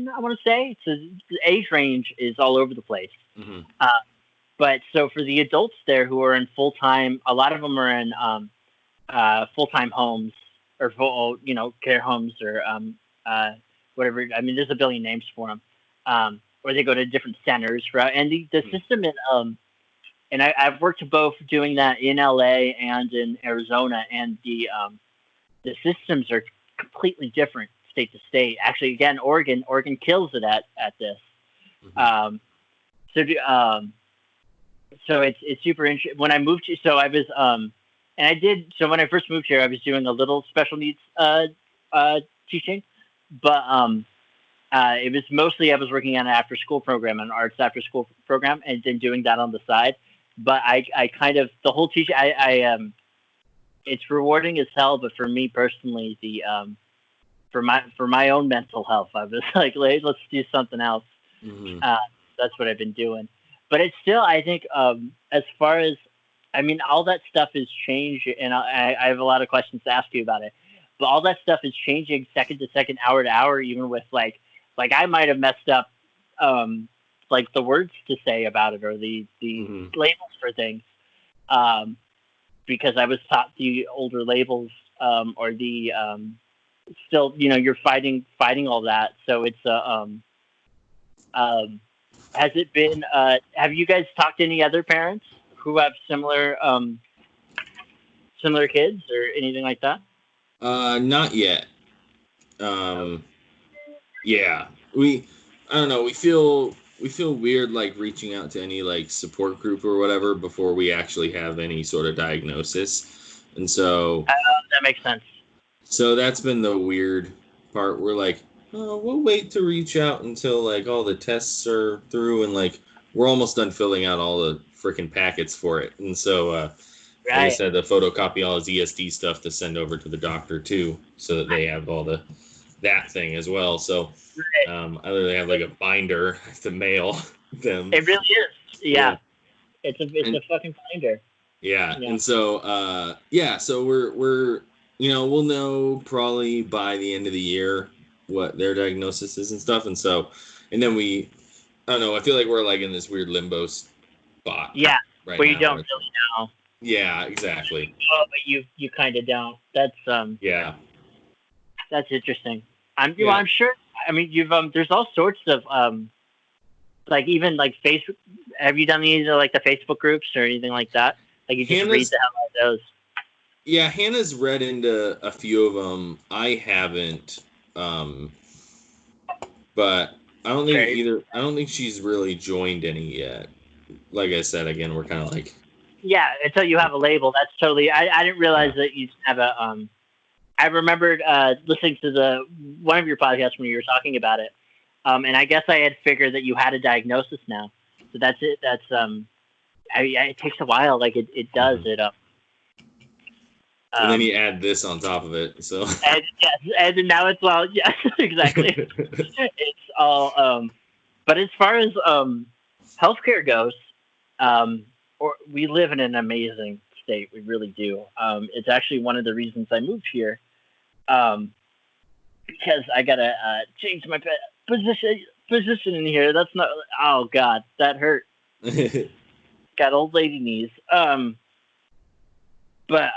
I want to say. So the age range is all over the place. But so for the adults there who are in full-time, a lot of them are in full-time homes or full, care homes or whatever. I mean, there's a billion names for them. Or they go to different centers, right? And the system in and I've worked both doing that in LA and in Arizona, and the systems are completely different state to state. Actually, again, Oregon kills it at this. So it's super interesting. When I moved to, so I was and I did. So when I first moved here, I was doing a little special needs teaching, but it was mostly I was working on an after school program, an arts after school program, and then doing that on the side. But I kind of the whole teaching it's rewarding as hell, but for me personally, for my own mental health, I was like, let's do something else. Mm-hmm. That's what I've been doing. But it's still, I think, as far as, I mean, all that stuff has changed, and I have a lot of questions to ask you about it. But all that stuff is changing second to second, hour to hour, even with like I might have messed up, like the words to say about it or the labels for things, because I was taught the older labels, or the still, you're fighting all that. So it's has it been? Have you guys talked to any other parents who have similar kids or anything like that? Not yet. Yeah, I don't know. We feel weird like reaching out to any like support group or whatever before we actually have any sort of diagnosis, and so that makes sense. So that's been the weird part. We're like, oh, we'll wait to reach out until like all the tests are through and like we're almost done filling out all the freaking packets for it, and so I just had to photocopy all his ESD stuff to send over to the doctor too, so that they have all that thing as well. So I literally have like a binder I have to mail them. It really is. Yeah. It's a fucking binder. Yeah. And so so we're we'll know probably by the end of the year what their diagnosis is and stuff, and then I don't know, I feel like we're like in this weird limbo spot. Yeah. Right where now. You don't really know. Yeah, exactly. Oh, but you kind of don't. That's yeah. That's interesting. I'm sure. I mean, you've there's all sorts of like even like Facebook. Have you done these like the Facebook groups or anything like that? Like you just read the hell out of those. Yeah, Hannah's read into a few of them. I haven't, but I don't think either. I don't think she's really joined any yet. Like I said, again, we're kind of like. Yeah, until you have a label. That's totally. I didn't realize that you have a. I remembered listening to one of your podcasts when you were talking about it, and I guess I had figured that you had a diagnosis now. So that's it. That's it takes a while. Like it does it. And then you add this on top of it. So. And now it's all exactly. It's all. But as far as healthcare goes, we live in an amazing state. We really do. It's actually one of the reasons I moved here, because I gotta change my position in here. That's not. Oh God, that hurt. Got old lady knees. But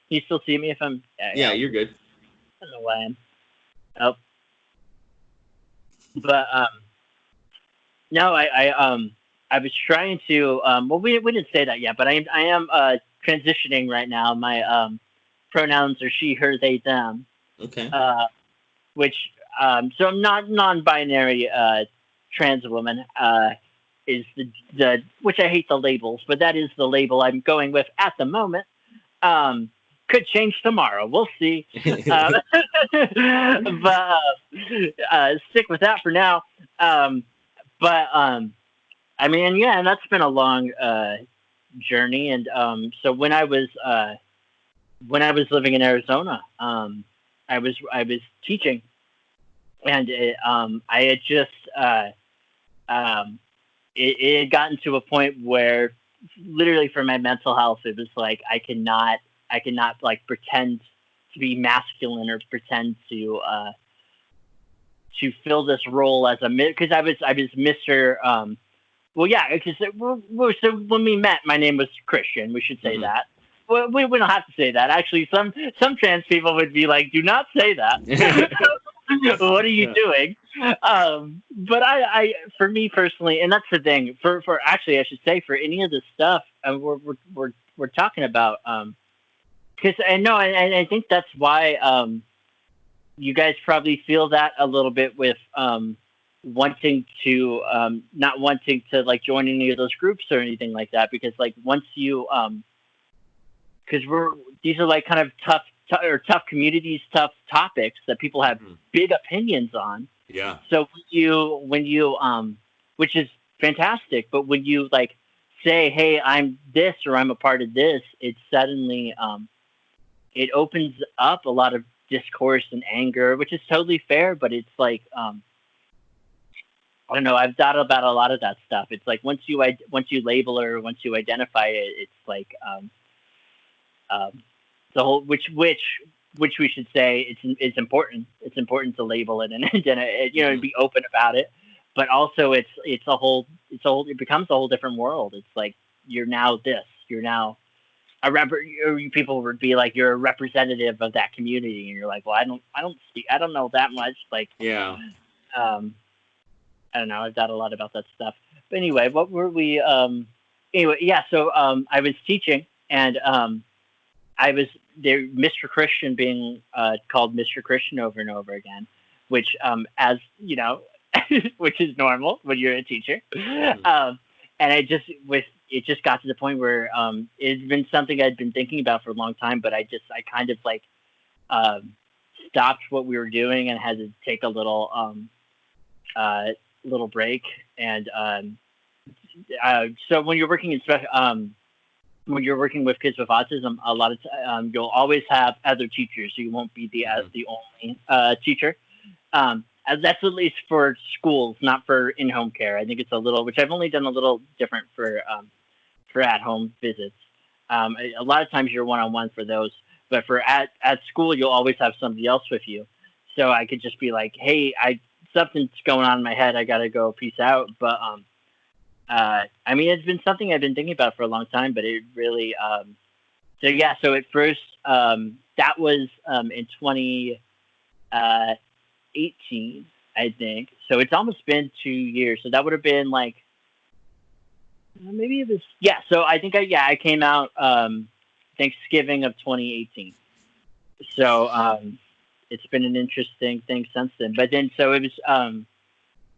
you still see me if I'm. Yeah, you're good. I don't know why I'm. Oh. But no, I was trying to. Well, we didn't say that yet, but I am transitioning right now. My pronouns are she, her, they, them. Okay. Which so I'm not non-binary trans woman. Is the which I hate the labels, but that is the label I'm going with at the moment. Could change tomorrow. We'll see. But stick with that for now. But I mean, yeah, and that's been a long journey. And so when I was living in Arizona, I was teaching, and I had just it had gotten to a point where literally for my mental health, it was like I cannot like pretend to be masculine or pretend to fill this role as because I was Mr. Well, yeah, because so when we met, my name was Christian. We should say that. Well, we don't have to say that. Actually, some trans people would be like, "Do not say that." What are you doing? But I, for me personally, and that's the thing. For actually, I should say for any of this stuff, we're talking about. Because I think that's why you guys probably feel that a little bit with wanting to not wanting to like join any of those groups or anything like that, because like once you because these are like kind of tough communities, tough topics that people have big opinions on. Yeah. So when you which is fantastic, but when you like say, hey, I'm this or I'm a part of this, it suddenly it opens up a lot of discourse and anger, which is totally fair. But it's like, I don't know. I've thought about a lot of that stuff. It's like once you label or once you identify it, it's like the whole which we should say it's important. It's important to label it and be open about it. But also it becomes a whole different world. It's like you're now this. You're now people would be like you're a representative of that community, and you're like, well, I don't know that much. Like, Yeah. I don't know. I've thought a lot about that stuff. But anyway, what were we? Anyway, yeah. So I was teaching, and I was there, Mr. Christian being called Mr. Christian over and over again, which, as you know, which is normal when you're a teacher. And it just got to the point where it's been something I'd been thinking about for a long time, but I kind of like stopped what we were doing and had to take a little break. And so when you're working when you're working with kids with autism, a lot of you'll always have other teachers. You won't be the only teacher. That's at least for schools, not for in-home care. I think it's a little, which I've only done a little different for at-home visits. A lot of times you're one-on-one for those, but for at school, you'll always have somebody else with you. So I could just be like, hey, something's going on in my head. I got to go, peace out. But, I mean, it's been something I've been thinking about for a long time, but it really, so at first, that was in 2018, I think. So it's almost been 2 years. So that would have been like, maybe it was, yeah. So I think I came out Thanksgiving of 2018. So it's been an interesting thing since then. But then, so it was,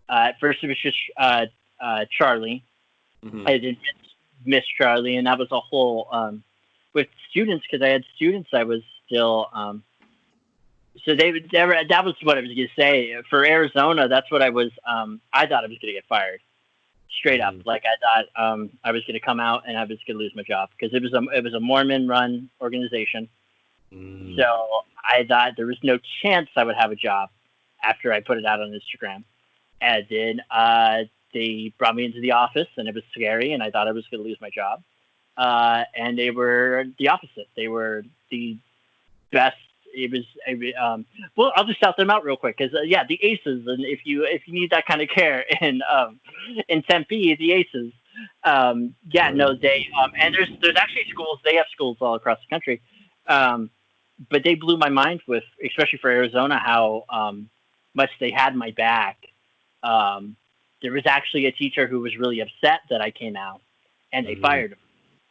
at first it was just Charli. Mm-hmm. I did miss Charli, and that was a whole with students, because I had students I was still so that was what I was gonna say for Arizona. That's what I was I thought I was gonna get fired straight up. Like I thought I was gonna come out and I was gonna lose my job, because it was a Mormon run organization. So I thought there was no chance I would have a job after I put it out on Instagram. And then they brought me into the office, and it was scary, and I thought I was going to lose my job. And they were the opposite. They were the best. It was well, I'll just shout them out real quick, because the Aces, and if you need that kind of care in Tempe, the Aces. They and there's actually schools. They have schools all across the country. But they blew my mind with, especially for Arizona, how much they had my back. There was actually a teacher who was really upset that I came out, and they fired him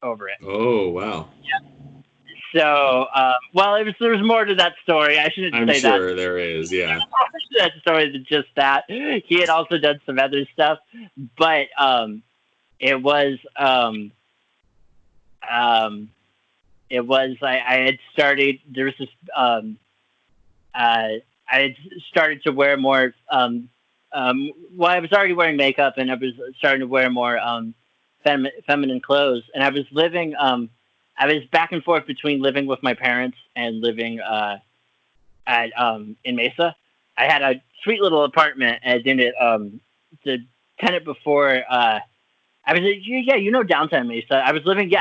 over it. Oh, wow. Yeah. So, there was more to that story. I shouldn't say that. I'm sure there is, yeah. That story than just that. He had also done some other stuff, but it was I had started. There was this. I had started to wear more. I was already wearing makeup, and I was starting to wear more feminine clothes. And I was living. I was back and forth between living with my parents and living in Mesa. I had a sweet little apartment, and then the tenant before. I was downtown Mesa. I was living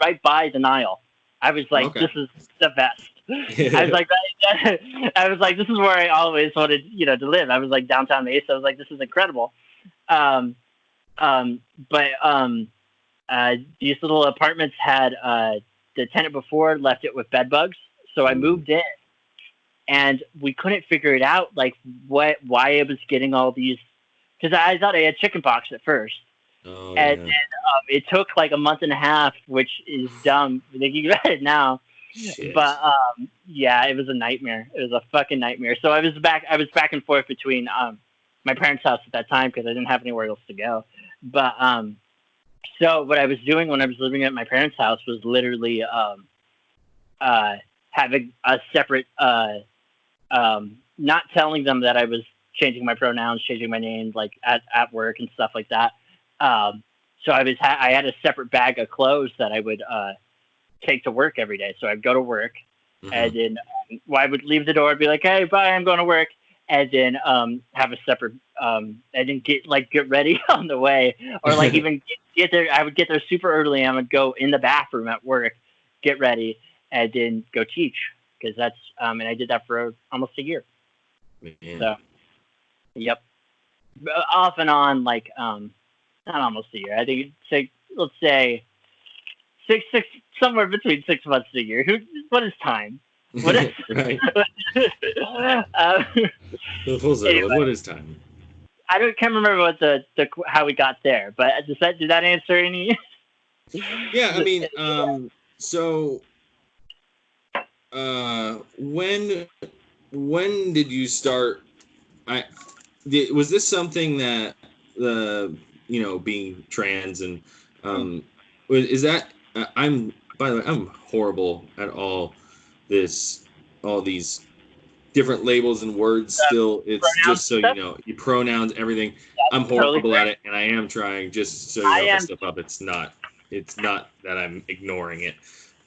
right by the Nile. I was like, This is the best. I was like, this is where I always wanted, to live. I was like downtown Mesa. I was like, this is incredible. But these little apartments had the tenant before left it with bed bugs, so I moved in, and we couldn't figure it out, like why I was getting all these, because I thought I had chickenpox at first. Then it took like a month and a half, which is dumb thinking about it now. Shit. But it was a nightmare. It was a fucking nightmare. So I was back and forth between my parents' house at that time, because I didn't have anywhere else to go. But so what I was doing when I was living at my parents' house was literally having a separate not telling them that I was changing my pronouns, changing my name, like at work and stuff like that. So I had a separate bag of clothes that I would take to work every day. So I'd go to work, And then I would leave the door and be like, "Hey, bye, I'm going to work," and then have a separate and then get ready on the way, or like even get there. I would get there super early and I would go in the bathroom at work, get ready, and then go teach because that's and I did that for almost a year. Man. So, yep, off and on like not almost a year. I think let's say six somewhere between 6 months and a year. What is time? What is right? Anyway, what is time? I can't remember what the how we got there, but did that answer any? Yeah, I mean, so when did you start? Was this something that being trans and is that I'm by the way I'm horrible at all these different labels and words still. It's just so you know, your pronouns, everything. I'm horrible totally at it, and I am trying. Just so you know, if I slip up, it's not that I'm ignoring it.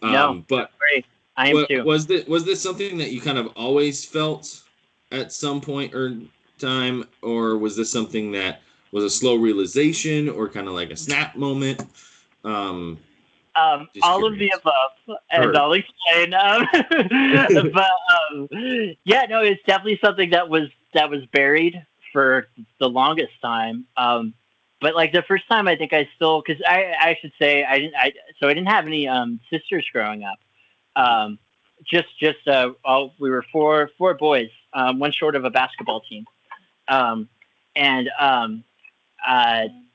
No, but great. I am too. Was this something that you kind of always felt at some point or time, or was this something that was a slow realization or kind of like a snap moment? All of the above, and I'll explain. But yeah, no, it's definitely something that was buried for the longest time. But like the first time, I think I still, because I should say I didn't have any sisters growing up. We were four boys, one short of a basketball team, and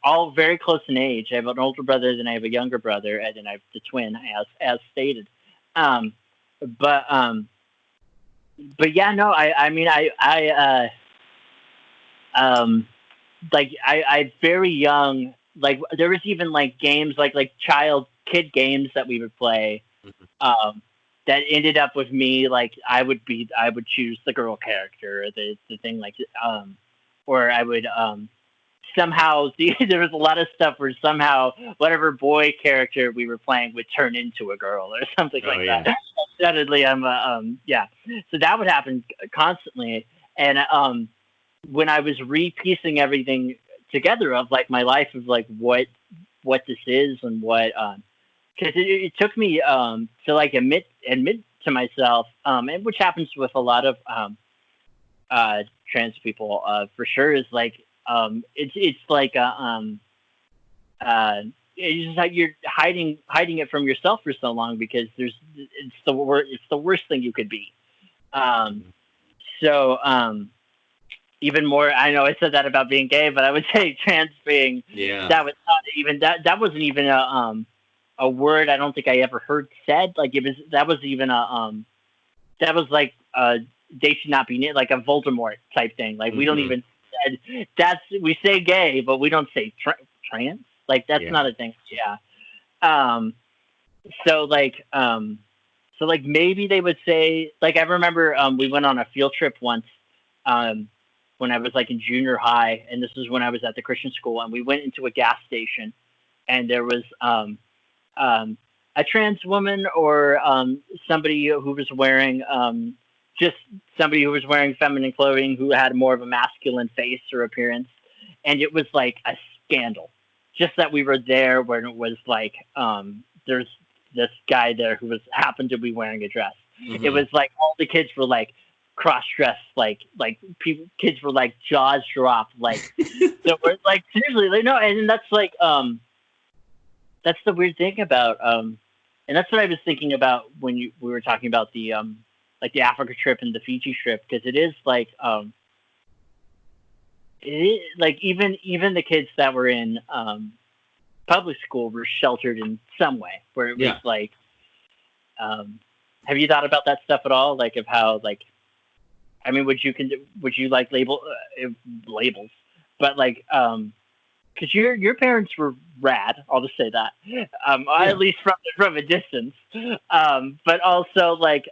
all very close in age. I have an older brother, then I have a younger brother, and then I have the twin, as stated. But yeah, no, I mean, I very young, like there was even like games like kid games that we would play, that ended up with me like I would choose the girl character or the thing like or I would somehow there was a lot of stuff where somehow whatever boy character we were playing would turn into a girl or something that. Suddenly I'm so that would happen constantly, and when I was repiecing everything together of like my life of like what this is and what because it took me to like admit to myself, and which happens with a lot of trans people for sure, is like it's like it's just like you're hiding it from yourself for so long because it's the worst thing you could be. Even more, I know I said that about being gay, but I would say trans being that was not even that wasn't even a word I don't think I ever heard said. Like that was like they should not be like a Voldemort type thing. Like we don't even we say gay, but we don't say trans. Like that's not a thing. Yeah. So maybe they would say, like, I remember we went on a field trip once when I was like in junior high, and this is when I was at the Christian school, and we went into a gas station, and there was a trans woman or somebody who was wearing just somebody who was wearing feminine clothing who had more of a masculine face or appearance, and it was like a scandal. Just that we were there when it was like there's this guy there who happened to be wearing a dress. Mm-hmm. It was like all the kids were like cross-dressed, like kids were like jaws dropped, like so we're like seriously, like no, and that's like that's the weird thing about and that's what I was thinking about when we were talking about the like the Africa trip and the Fiji trip, because it is like it is, like even the kids that were in public school were sheltered in some way, where it was like have you thought about that stuff at all, like of how, like, I mean, would you like labels, but like because your parents were rad, I'll just say that, at least from a distance, but also like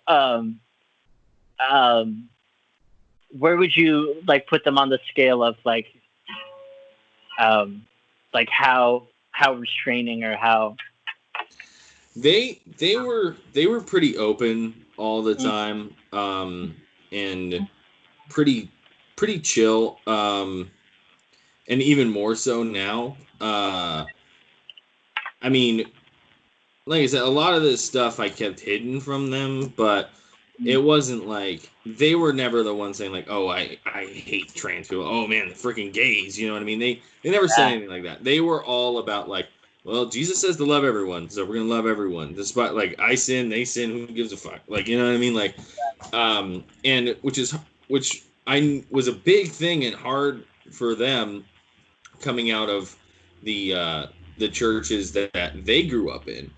where would you like put them on the scale of like how restraining or how they were pretty open all the time, and pretty chill, and even more so now. I mean, like I said, a lot of this stuff I kept hidden from them, but it wasn't like they were never the ones saying like, "Oh, I hate trans people. Oh man, the freaking gays." You know what I mean? They never said anything like that. They were all about like, well, Jesus says to love everyone, so we're gonna love everyone. Despite like I sin, they sin. Who gives a fuck? Like, you know what I mean? Like, and which I was a big thing and hard for them coming out of the churches that they grew up in.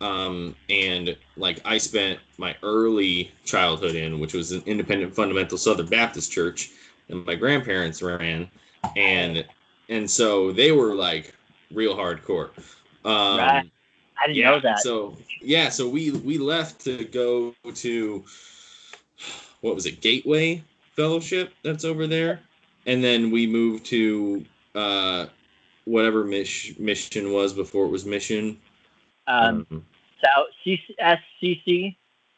And like I spent my early childhood in, which was an independent fundamental Southern Baptist church, and my grandparents ran, and so they were like real hardcore. Right. I didn't know that. So we left to go to, what was it, Gateway Fellowship that's over there, and then we moved to whatever mission was before it was Mission. South SCC.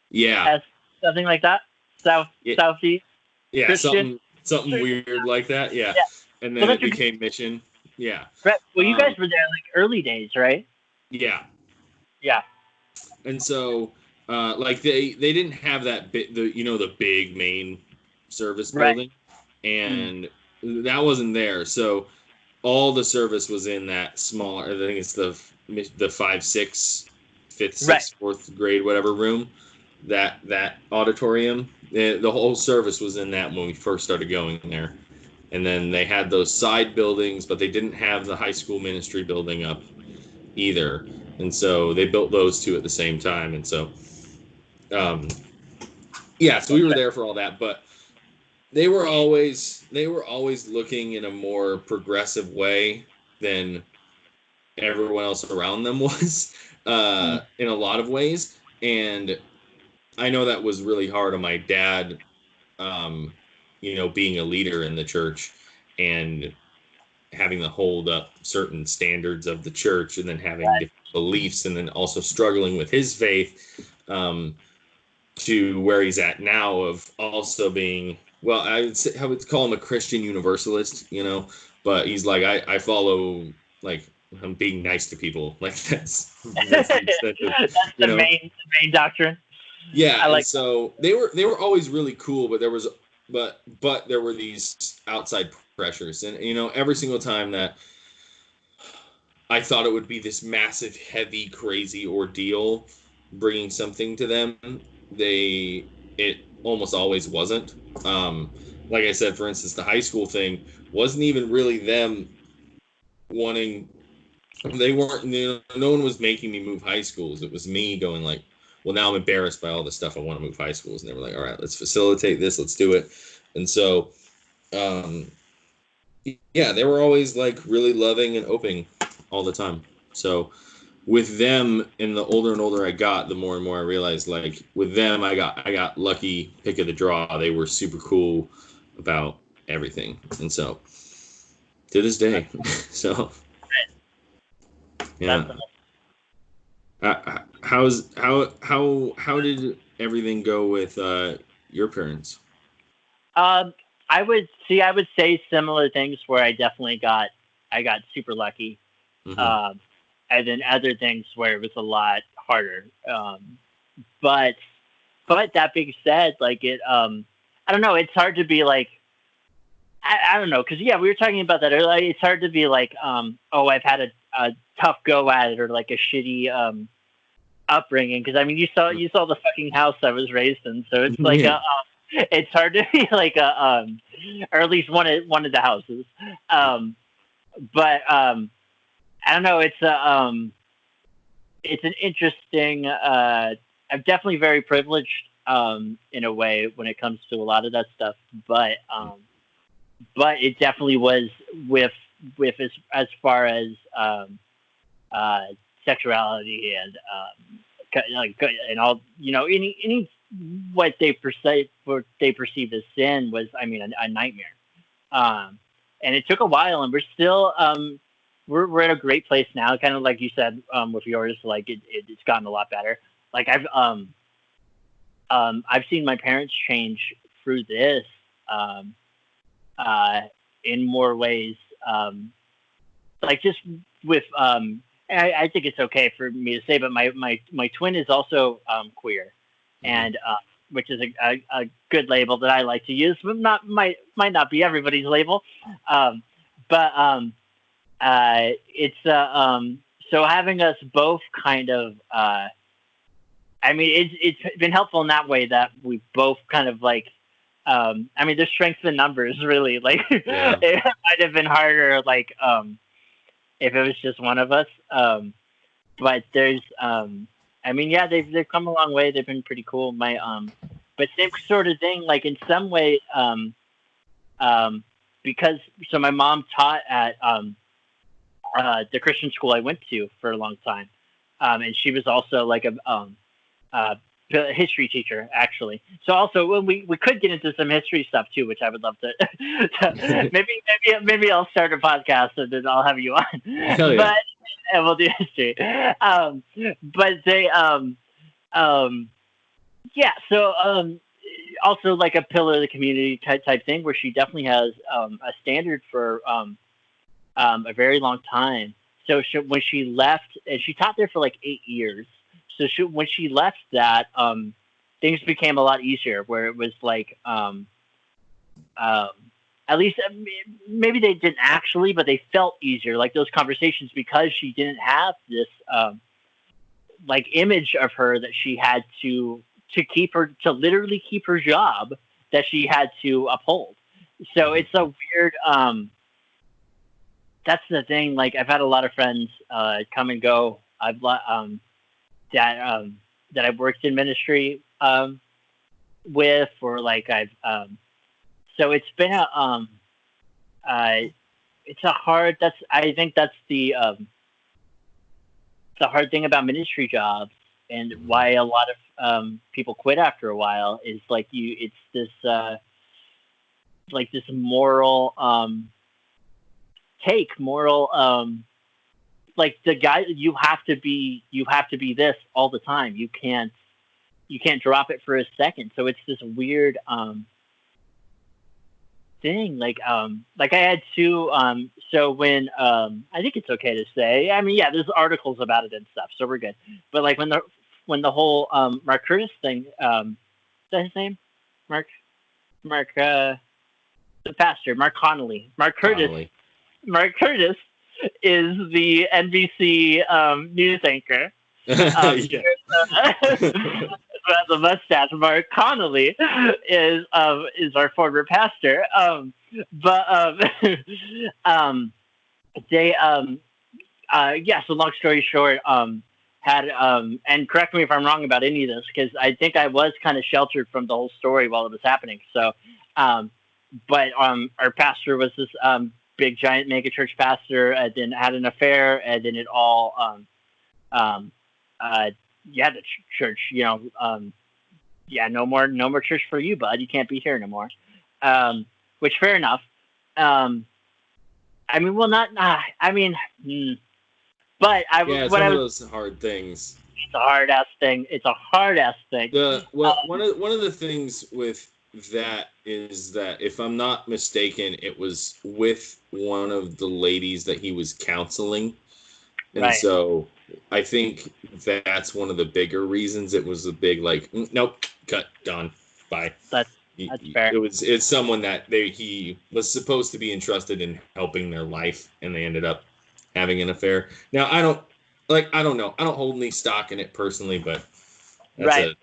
Yeah. Something like that. Southeast. Yeah, Christian? something weird like that. Yeah. And then it became Mission. Yeah. Right. Well, you guys were there like early days, right? Yeah. Yeah. And so, like they didn't have that the big main service building, and that wasn't there. So all the service was in that smaller. I think it's the 5th, 6th, 4th grade, whatever room. That auditorium. The whole service was in that when we first started going there. And then they had those side buildings, but they didn't have the high school ministry building up either. And so they built those two at the same time. And so, so we were there for all that. But they were always looking in a more progressive way than everyone else around them was, in a lot of ways. And I know that was really hard on my dad, being a leader in the church and having to hold up certain standards of the church, and then having different beliefs, and then also struggling with his faith, to where he's at now of also being, well, I would call him a Christian universalist, but he's like, I follow, like, I'm being nice to people. Like that's the main doctrine. Yeah, so they were always really cool, but there were these outside pressures, and every single time that I thought it would be this massive, heavy, crazy ordeal bringing something to them, it almost always wasn't. Like I said, for instance, the high school thing wasn't even really them wanting. They weren't. No one was making me move high schools. It was me going like, well, now I'm embarrassed by all the stuff I want to move high schools. And they were like, all right, let's facilitate this. Let's do it. And so, they were always like really loving and open all the time. So with them, and the older and older I got, the more and more I realized, like with them, I got lucky pick of the draw. They were super cool about everything. And so to this day, so yeah. How did everything go with your parents? I would say similar things where I definitely got super lucky. Mm-hmm. And then other things where it was a lot harder. But that being said, like I don't know, it's hard to be like, I don't know, because we were talking about that earlier. It's hard to be like, I've had a tough go at it, or like a shitty upbringing, because I mean you saw the fucking house I was raised in, so it's like it's hard to be like or at least one of the houses, but I don't know, it's an interesting, I'm definitely very privileged in a way when it comes to a lot of that stuff, but it definitely was with as far as sexuality and and all, any what they perceived as sin was, I mean, a nightmare. And it took a while, and we're still we're at a great place now, kind of like you said with yours, like it's gotten a lot better. Like I've seen my parents change through this um, uh, in more ways. Like just with, I think it's okay for me to say, but my twin is also queer, and which is a good label that I like to use, but might not be everybody's label. Um, but it's so having us both kind of I mean, it's been helpful in that way that we both kind of like. I mean, there's strength in numbers, really. Like, Yeah. it might have been harder, like, if it was just one of us. But there's, I mean, yeah, they've come a long way. They've been pretty cool. But same sort of thing. Like in some way, um, because so my mom taught at the Christian school I went to for a long time, and she was also like uh, a history teacher actually. So also when we could get into some history stuff too, which I would love to. Maybe I'll start a podcast and then I'll have you on. Hell yeah. But and we'll do history. But they yeah. So also like a pillar of the community type thing where she definitely has a standard for a very long time. So when she left, and she taught there for like 8 years. So when she left that, things became a lot easier. Where it was like, at least maybe they didn't actually, but they felt easier. Like those conversations because she didn't have this like image of her that she had to literally keep her job that she had to uphold. So it's a weird. That's the thing. Like I've had a lot of friends come and go. That I've worked in ministry with, or like I've so it's been it's a hard. I think that's the hard thing about ministry jobs, and why a lot of people quit after a while is like it's this like this moral like the guy you have to be this all the time. You can't drop it for a second. So it's this weird thing. Like I had two so when I think it's okay to say, I mean, yeah, there's articles about it and stuff, so we're good. But like when the whole Mark Curtis thing, is that his name? Mark the pastor, Mark Connolly. Mark Curtis is the NBC news anchor. Yeah. The mustache. Mark Connolly is our former pastor. But they yeah. So long story short, had and correct me if I'm wrong about any of this, because I think I was kind of sheltered from the whole story while it was happening. So, but our pastor was this big giant mega church pastor, and then had an affair, and then it all yeah, the church, yeah, no more church for you, bud. You can't be here no more. Which fair enough. I mean, well, not. I mean, but it's one of those hard things. It's a hard ass thing. One of the things with that is that, if I'm not mistaken, it was with one of the ladies that he was counseling, and right. So I think that's one of the bigger reasons. It was a big like, nope, cut, done, bye. That's fair. It's someone that he was supposed to be entrusted in helping their life, and they ended up having an affair. Now I don't know. I don't hold any stock in it personally, but that's right.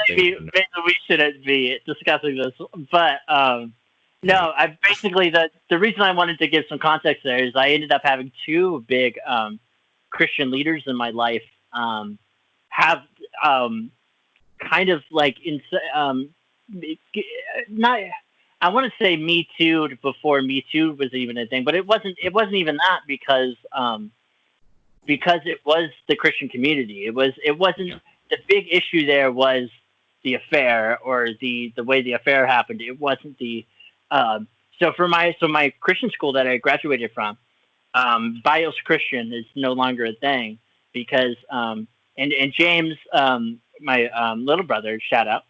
Maybe we shouldn't be discussing this, but no. I basically the reason I wanted to give some context there is I ended up having two big Christian leaders in my life have kind of like not. I want to say Me Too before Me Too was even a thing, but it wasn't even that because it was the Christian community. It wasn't. Yeah. The big issue there was the affair, or the way the affair happened. It wasn't the so my Christian school that I graduated from, BIOS Christian is no longer a thing because and James little brother, shout out.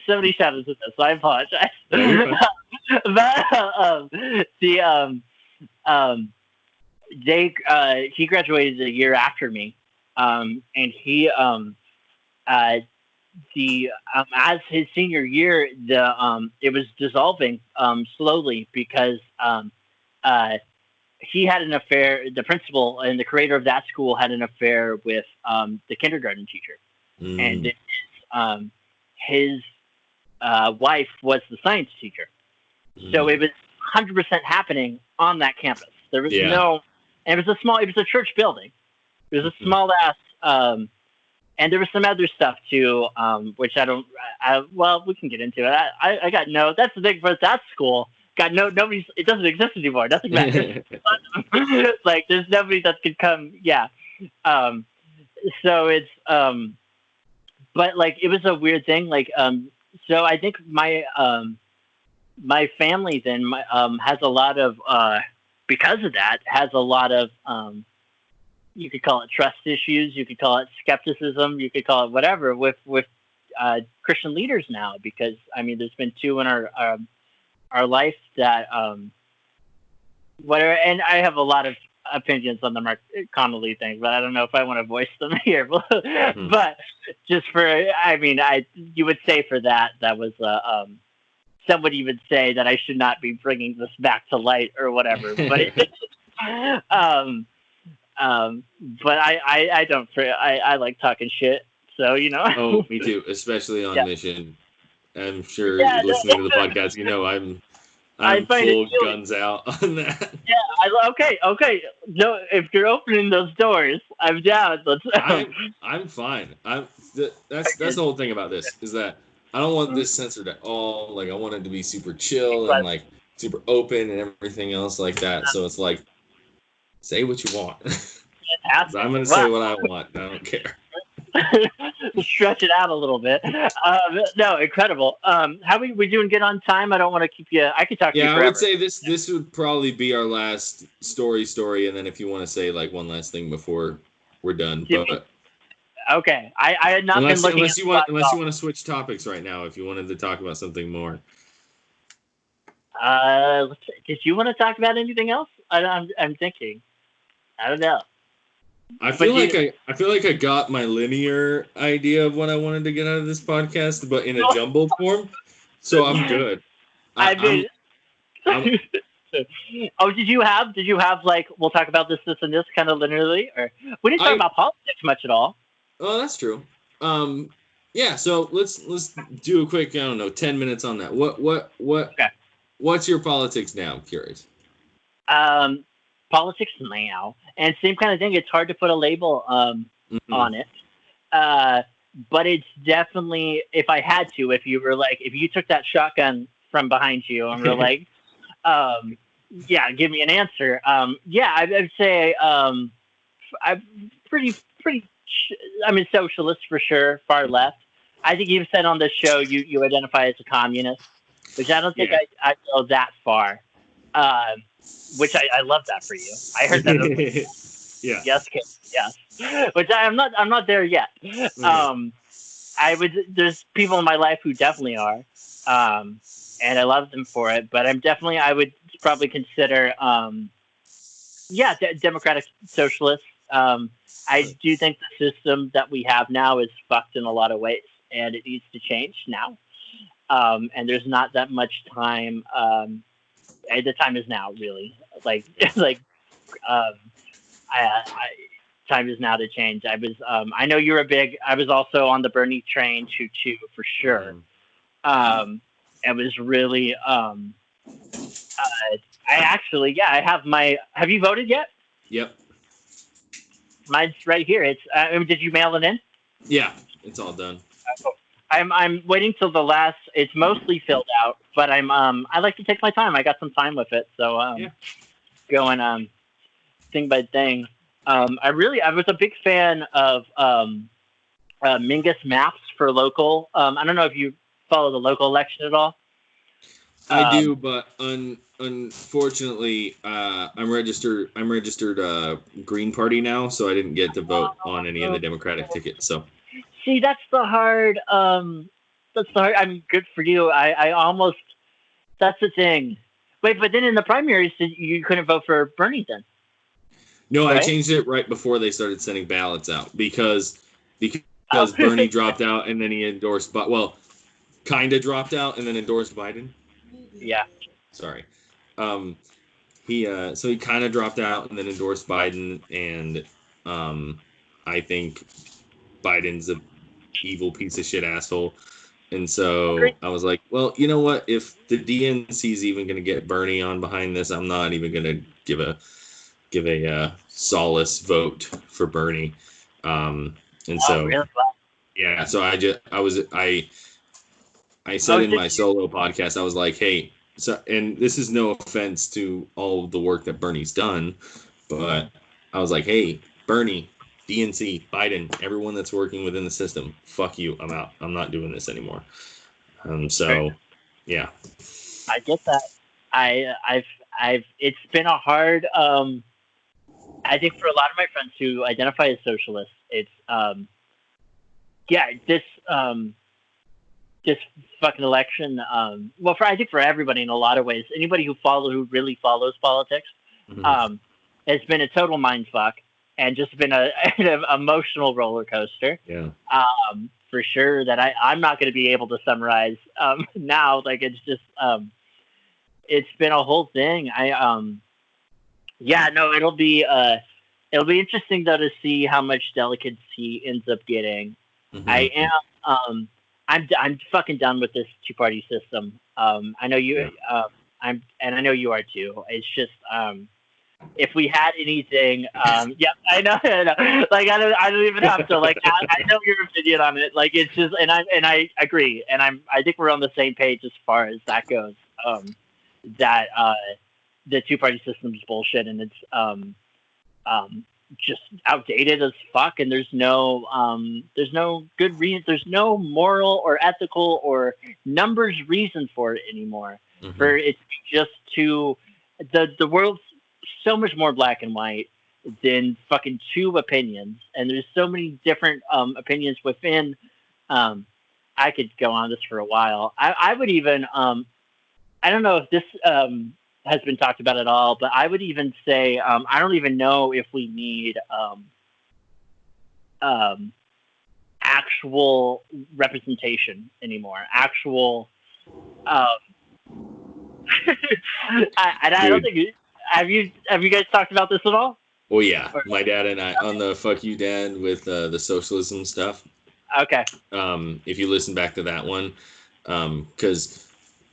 So many shout outs with this, so I apologize. No, you're fine. But he graduated a year after me, and he as his senior year, it was dissolving slowly because he had an affair. The principal and the creator of that school had an affair with the kindergarten teacher, and his wife was the science teacher. So it was 100% happening on that campus. There was no, and it was a church building. It was a small ass, and there was some other stuff too, which well, we can get into it. I got that's the thing for that school. Got nobody's, it doesn't exist anymore. Nothing matters. Like, there's nobody that could come. Yeah. So it's, but like, it was a weird thing. Like, so I think my family then has a lot of, because of that, has a lot of, you could call it trust issues, you could call it skepticism, you could call it whatever with Christian leaders now, because I mean, there's been two in our life that, whatever, and I have a lot of opinions on the Mark Connolly thing, but I don't know if I want to voice them here. But just for, I mean, you would say for that was somebody would say that I should not be bringing this back to light or whatever. But but I don't. I like talking shit. So, you know. Oh, me too. Especially on mission. I'm sure listening to the podcast, you know, I'm full guns out on that. Yeah. Okay. No, if you're opening those doors, I'm down. I'm fine. That's the whole thing about this, is that I don't want this censored at all. Like, I want it to be super chill and like super open and everything else like that. So it's like, say what you want. I'm going to say what I want. I don't care. Stretch it out a little bit. No, incredible. How we doing good on time? I don't want to keep you. I could talk to you forever. I would say this would probably be our last story, and then if you want to say like one last thing before we're done. Okay, I had not been looking. Unless you want to switch topics right now, if you wanted to talk about something more. Did you want to talk about anything else? I'm thinking. I don't know. I feel like I got my linear idea of what I wanted to get out of this podcast, but in a jumbled form. So I'm good. Oh, did you have like, we'll talk about this and this kind of linearly, or we didn't talk about politics much at all? Oh, that's true. Yeah. So let's do a quick, 10 minutes on that. What's your politics now? I'm curious. Politics now, and same kind of thing. It's hard to put a label on it, but it's definitely, if I had to, if you took that shotgun from behind you and were like, yeah, give me an answer. Yeah, I'd say I'm pretty. I mean, socialist for sure, far left. I think you've said on this show you identify as a communist, which I don't think I go that far. Which I love that for you. I heard that. Yeah. Yes, kid. Yes. Which I'm not there yet. There's people in my life who definitely are, and I love them for it. But I would probably consider, democratic socialist. I do think the system that we have now is fucked in a lot of ways, and it needs to change now. And there's not that much time. The time is now, really. Time is now to change. I know you're I was also on the Bernie train too, for sure. It was really, I have you voted yet? Yep. Mine's right here. Did you mail it in? Yeah, it's all done. I'm waiting till the last. It's mostly filled out, but I like to take my time. I got some time with it, so going thing by thing. I was a big fan of Mingus Maps for local. I don't know if you follow the local election at all. I do, but unfortunately, I'm registered Green Party now, so I didn't get to vote on any of the Democratic tickets. So. See, that's the hard. I mean, good for you. I almost. That's the thing. Wait, but then in the primaries, you couldn't vote for Bernie then? No, right? I changed it right before they started sending ballots out because Oh. Bernie dropped out and then he endorsed, kind of dropped out and then endorsed Biden. Yeah. Sorry. So he kind of dropped out and then endorsed Biden, and I think Biden's a evil piece of shit asshole. And so I was like, well, you know what? If the DNC is even going to get Bernie on behind this, I'm not even going to give a solace vote for Bernie. And so, really? yeah. So I said in my solo podcast, I was like, hey, so, and this is no offense to all of the work that Bernie's done, but I was like, hey, Bernie, DNC, Biden, everyone that's working within the system, fuck you. I'm out. I'm not doing this anymore. So, yeah. I get that. It's been a hard, I think for a lot of my friends who identify as socialists, it's, this fucking election, I think for everybody in a lot of ways, anybody who really follows politics, has been a total mindfuck and just been an emotional roller coaster. Yeah. For sure that I'm not going to be able to summarize now. Like it's just it's been a whole thing. It'll be interesting though to see how much delegates he ends up getting. I am I'm fucking done with this two-party system. I know you I know you are too. It's just if we had anything, yeah, I know. Like I don't even have to. Like I know your opinion on it. Like it's just, and I agree, and I think we're on the same page as far as that goes. That the two-party system is bullshit, and it's just outdated as fuck, and there's no good reason, there's no moral or ethical or numbers reason for it anymore. For it just to the world's so much more black and white than fucking two opinions, and there's so many different opinions within. I could go on this for a while. I would even I don't know if this has been talked about at all, but I would even say I don't even know if we need actual representation anymore. Actual I don't think. Have you guys talked about this at all? Well, yeah, my dad and I on the "Fuck You, Dad" with the socialism stuff. Okay. If you listen back to that one, because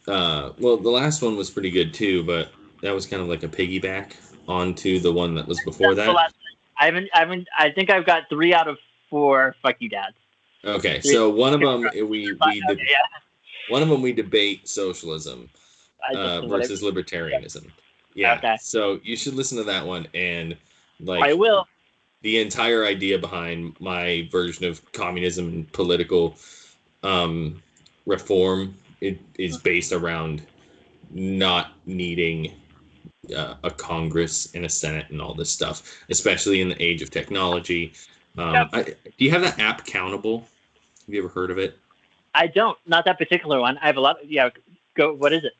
the last one was pretty good too, but that was kind of like a piggyback onto the one that was before that. I think I've got 3 out of 4 "Fuck You, Dads." Okay, so one of them one of them we debate socialism versus libertarianism. Yeah. Okay. So you should listen to that one, and I will. The entire idea behind my version of communism and political reform is based around not needing a Congress and a Senate and all this stuff, especially in the age of technology. Do you have that app Countable? Have you ever heard of it? I don't. Not that particular one. I have a lot. Yeah. Go. What is it?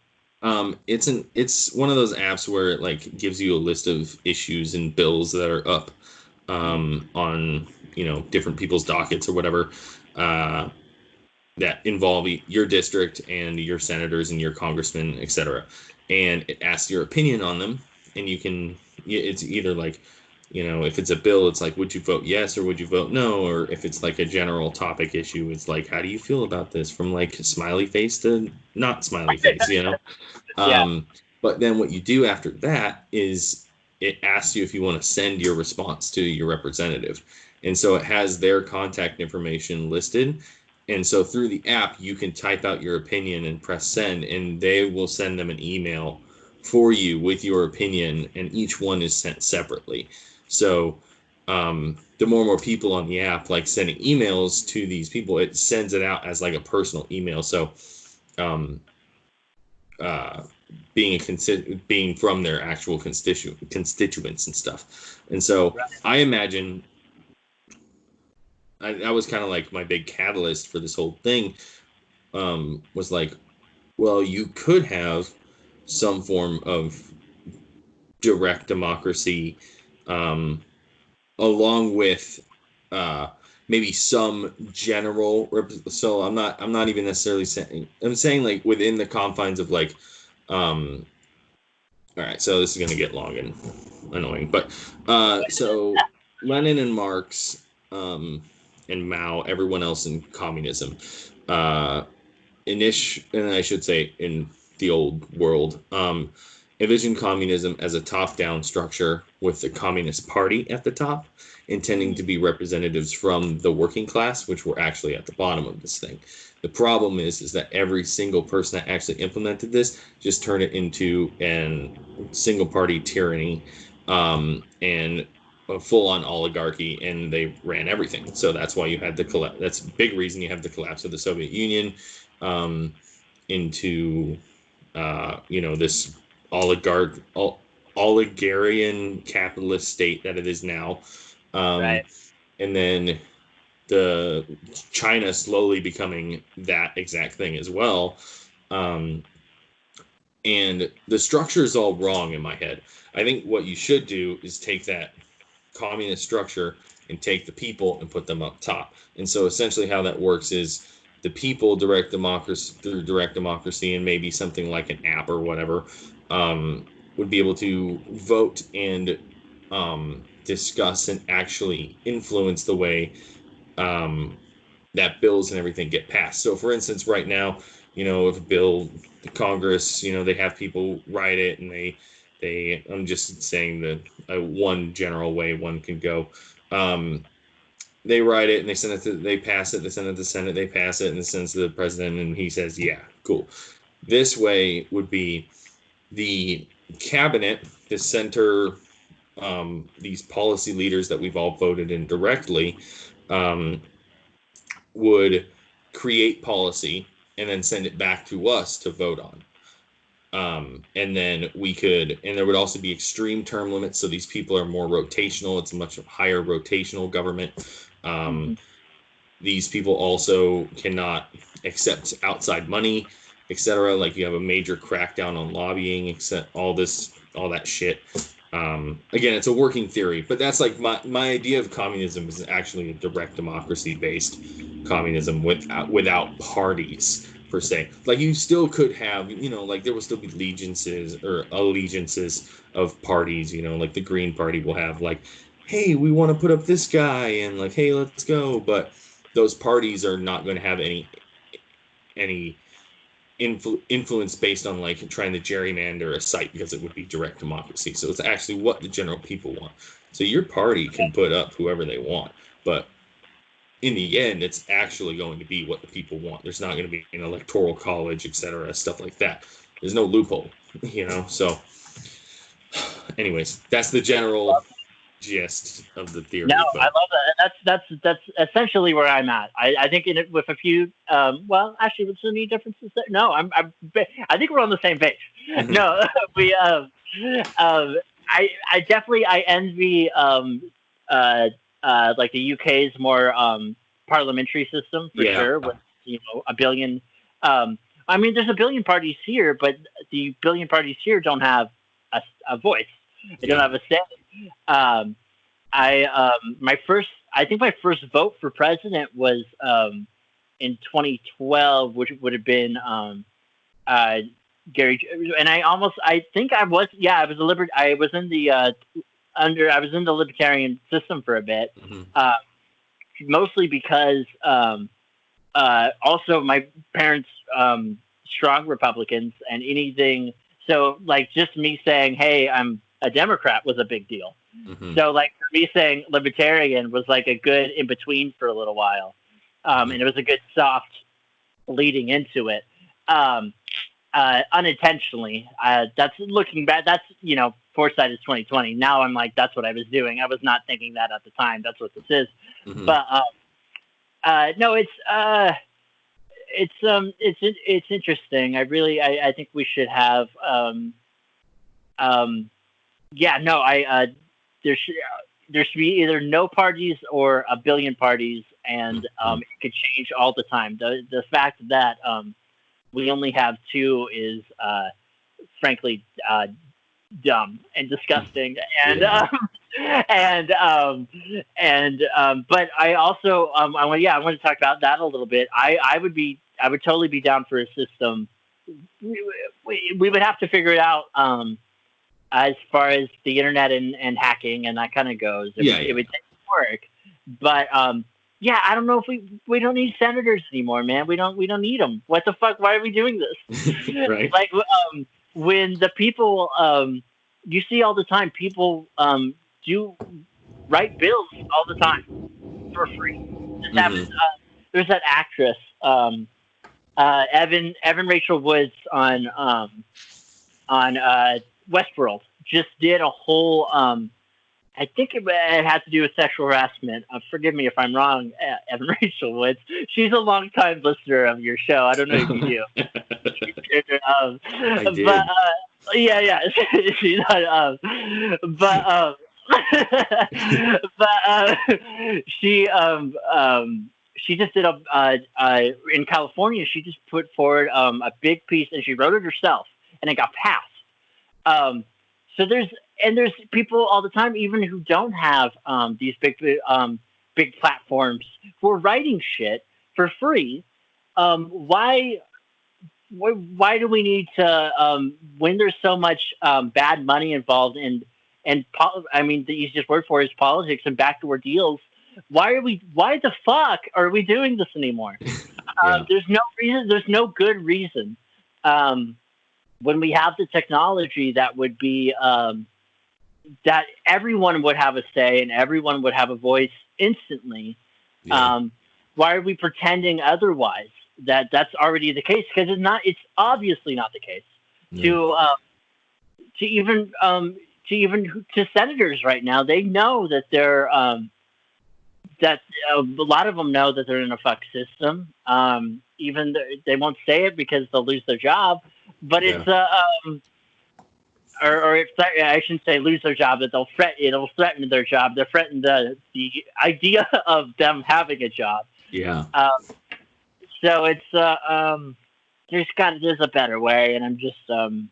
It's one of those apps where it like gives you a list of issues and bills that are up on different people's dockets or whatever that involve your district and your senators and your congressmen, etc. And it asks your opinion on them, and it's either like, if it's a bill, it's like, would you vote yes or would you vote no? Or if it's like a general topic issue, it's like, how do you feel about this? From like smiley face to not smiley face, Yeah. But then what you do after that is it asks you if you want to send your response to your representative. And so it has their contact information listed. And so through the app, you can type out your opinion and press send, and they will send them an email for you with your opinion, and each one is sent separately. So the more people on the app like sending emails to these people, it sends it out as like a personal email. So being from their actual constituents and stuff. And so I imagine that was kind of like my big catalyst for this whole thing. Was like, well, you could have some form of direct democracy, um, along with uh, maybe some general. So I'm not even necessarily saying. I'm saying like within the confines of like. All right, so this is going to get long and annoying, but so Lenin and Marx, and Mao, everyone else in communism, uh, and I should say in the old world, envisioned communism as a top-down structure with the Communist Party at the top, intending to be representatives from the working class, which were actually at the bottom of this thing. The problem is that every single person that actually implemented this just turned it into a single-party tyranny, and a full-on oligarchy, and they ran everything. So that's why you had the collapse. That's a big reason you have the collapse of the Soviet Union, into this oligarian capitalist state that it is now, Right. and then the China slowly becoming that exact thing as well. Um, and the structure is all wrong in my head. I think what you should do is take that communist structure and take the people and put them up top. And so essentially how that works is the people direct democracy through direct democracy, and maybe something like an app or whatever, would be able to vote and discuss and actually influence the way that bills and everything get passed. So for instance, right now, if a bill, the Congress, they have people write it, and I'm just saying that one general way one can go. They write it and they pass it, they send it to the Senate, they pass it, and it sends to the president, and he says, yeah, cool. This way would be the cabinet, the center, these policy leaders that we've all voted in directly, would create policy and then send it back to us to vote on. And then and there would also be extreme term limits. So these people are more rotational. It's a much higher rotational government. These people also cannot accept outside money, etc. Like you have a major crackdown on lobbying, except all that shit. Again, it's a working theory, but that's like my idea of communism is actually a direct democracy based communism without parties per se. Like you still could have, like there will still be allegiances of parties. Like the Green Party will have like, hey, we want to put up this guy, and like, hey, let's go. But those parties are not going to have any influence based on like trying to gerrymander a site, because it would be direct democracy. So it's actually what the general people want. So your party can put up whoever they want, but in the end, it's actually going to be what the people want. There's not going to be an electoral college, etc., stuff like that. There's no loophole, So, anyways, that's the general gist of the theory. No, I love that. That's essentially where I'm at. I think in it with a few. Well, actually, with any differences there? No, I think we're on the same page. Mm-hmm. No, we. I definitely envy like the UK's more parliamentary system for sure, with a billion. I mean, there's a billion parties here, but the billion parties here don't have a voice. They don't have a say. I think my first vote for president was in 2012, which would have been Gary, and I was in the libertarian system for a bit, mostly because also my parents strong Republicans, and anything, so like just me saying, hey, I'm a Democrat was a big deal. So like for me saying libertarian was like a good in between for a little while, and it was a good soft leading into it. Unintentionally, that's looking back. That's foresight is 2020. Now I'm like, that's what I was doing. I was not thinking that at the time. That's what this is. But no, it's interesting. I think we should have. Yeah, no, there should. there should be either no parties or a billion parties, and it could change all the time. The fact that we only have two is frankly dumb and disgusting, and but I also I want to talk about that a little bit. I would totally be down for a system. We would have to figure it out as far as the internet and hacking and that kind of goes. It would take work, but I don't know if we don't need senators anymore, man. We don't need them. What the fuck? Why are we doing this? Right. Like when the people you see all the time, people do write bills all the time for free. This happens. There's that actress, Evan Rachel Woods on Westworld, just did a whole. I think it had to do with sexual harassment. Forgive me if I'm wrong, Evan Rachel Woods. She's a longtime listener of your show. I don't know if you do. I did. But yeah. She's not. She just did in California. She just put forward a big piece, and she wrote it herself, and it got passed. So there's people all the time, even who don't have these big platforms, who are writing shit for free. Why do we need to when there's so much bad money involved the easiest word for it is politics and backdoor deals? Why the fuck are we doing this anymore? There's no reason. There's no good reason. When we have the technology that would be that everyone would have a say and everyone would have a voice instantly. Why are we pretending otherwise? That's already the case, because it's obviously not the case. To even to senators right now, they know that they're that a lot of them know that they're in a fuck system. Even they won't say it because they'll lose their job, but it's I shouldn't say lose their job, but it'll threaten their job. They're threatening the idea of them having a job. So it's there's a better way, and I'm just I'm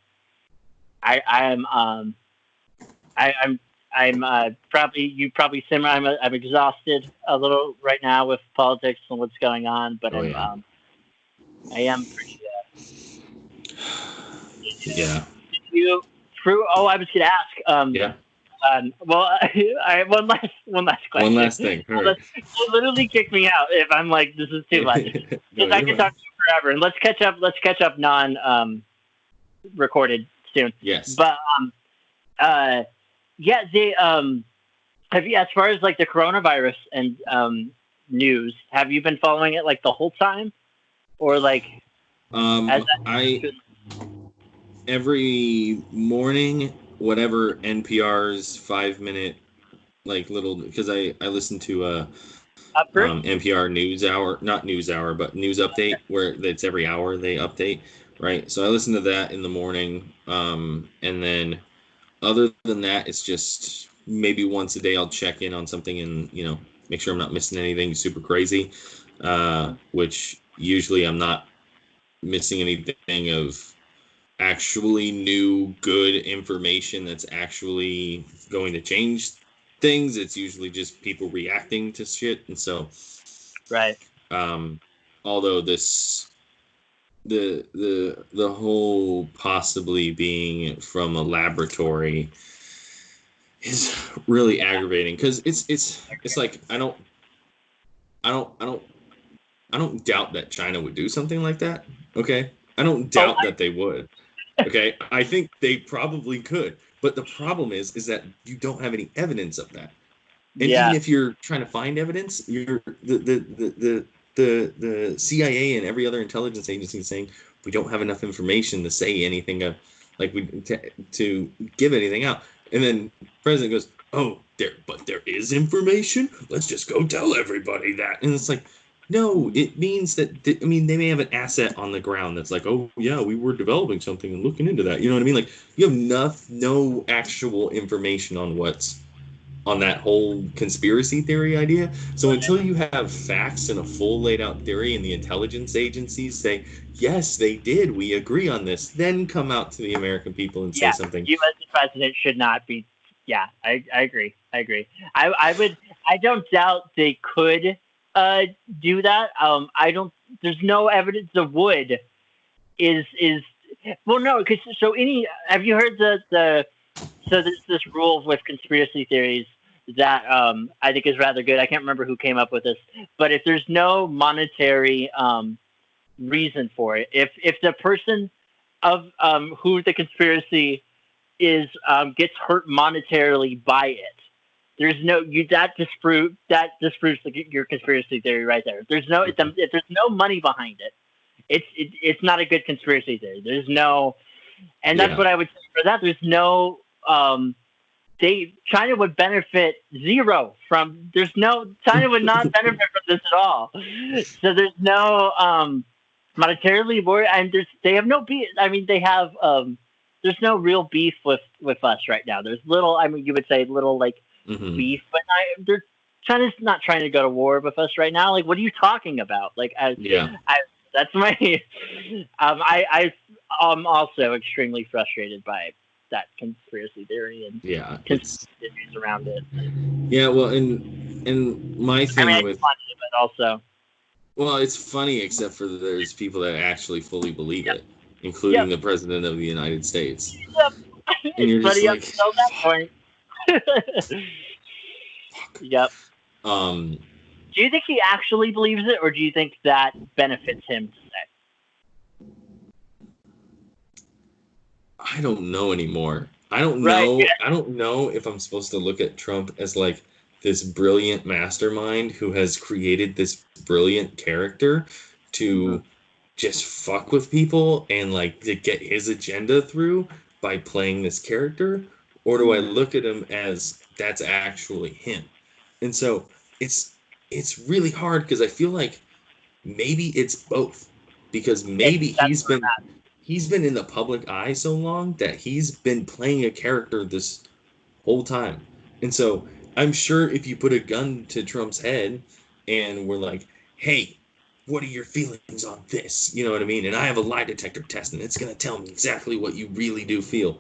probably you probably similar. I'm exhausted a little right now with politics and what's going on, but I am pretty. I was gonna ask. Well, I have one last question. One last thing. You'll literally kick me out if I'm like, this is too much. Because I can talk to you forever, and let's catch up recorded soon. Yes. But they have you, as far as like the coronavirus and news, have you been following it like the whole time, or like? Every morning, whatever NPR's 5-minute like little, because I listen to NPR news hour, not news hour, but news update, where it's every hour they update, right? So I listen to that in the morning, and then other than that, it's just maybe once a day I'll check in on something and make sure I'm not missing anything super crazy, which usually I'm not missing anything of actually new good information that's actually going to change things. It's usually just people reacting to shit. And so although the whole possibly being from a laboratory is really aggravating, because it's like I don't doubt that China would do something like that. Okay, I don't doubt that they would. Okay, I think they probably could, but the problem is that you don't have any evidence of that. And even if you're trying to find evidence, you're the CIA and every other intelligence agency is saying we don't have enough information to say anything to give anything out. And then the president goes, "Oh, there is information. Let's just go tell everybody that." And it's like, no, it means that they may have an asset on the ground that's like, oh yeah, we were developing something and looking into that. You know what I mean? Like, you have no actual information on what's on that whole conspiracy theory idea. So until you have facts and a full laid out theory and the intelligence agencies say, yes, they did, we agree on this, then come out to the American people and say something. U.S. president should not be. Yeah, I agree. I don't doubt they could do that. I don't. There's no evidence the wood is. Well, no, because have you heard so there's this rule with conspiracy theories that I think is rather good. I can't remember who came up with this, but if there's no monetary reason for it, if the person of who the conspiracy is gets hurt monetarily by it, there's no that disproves your conspiracy theory right there. If there's no money behind it, it's not a good conspiracy theory. There's no, and that's what I would say for that. There's no China would benefit zero from. China would not benefit from this at all. So there's no monetarily more, and they have no beef. I mean, they have there's no real beef with us right now. There's little. I mean, you would say little like beef, but China's not trying to go to war with us right now. Like, what are you talking about? Like, that's my. I'm also extremely frustrated by that conspiracy theory and conspiracy theories around it. Yeah, well, and my thing it's funny, but also. Well, it's funny except for there's people that actually fully believe it, including the president of the United States. Yep. And you're just like, that point. fuck. Yep. Do you think he actually believes it, or do you think that benefits him to say? I don't know anymore. I don't know. Right. I don't know if I'm supposed to look at Trump as like this brilliant mastermind who has created this brilliant character to just fuck with people and like to get his agenda through by playing this character, or do I look at him as that's actually him? And so it's really hard because I feel like maybe it's both, because maybe he's been in the public eye so long that he's been playing a character this whole time. And so I'm sure if you put a gun to Trump's head and we're like, hey, what are your feelings on this? You know what I mean? And I have a lie detector test and it's going to tell me exactly what you really do feel.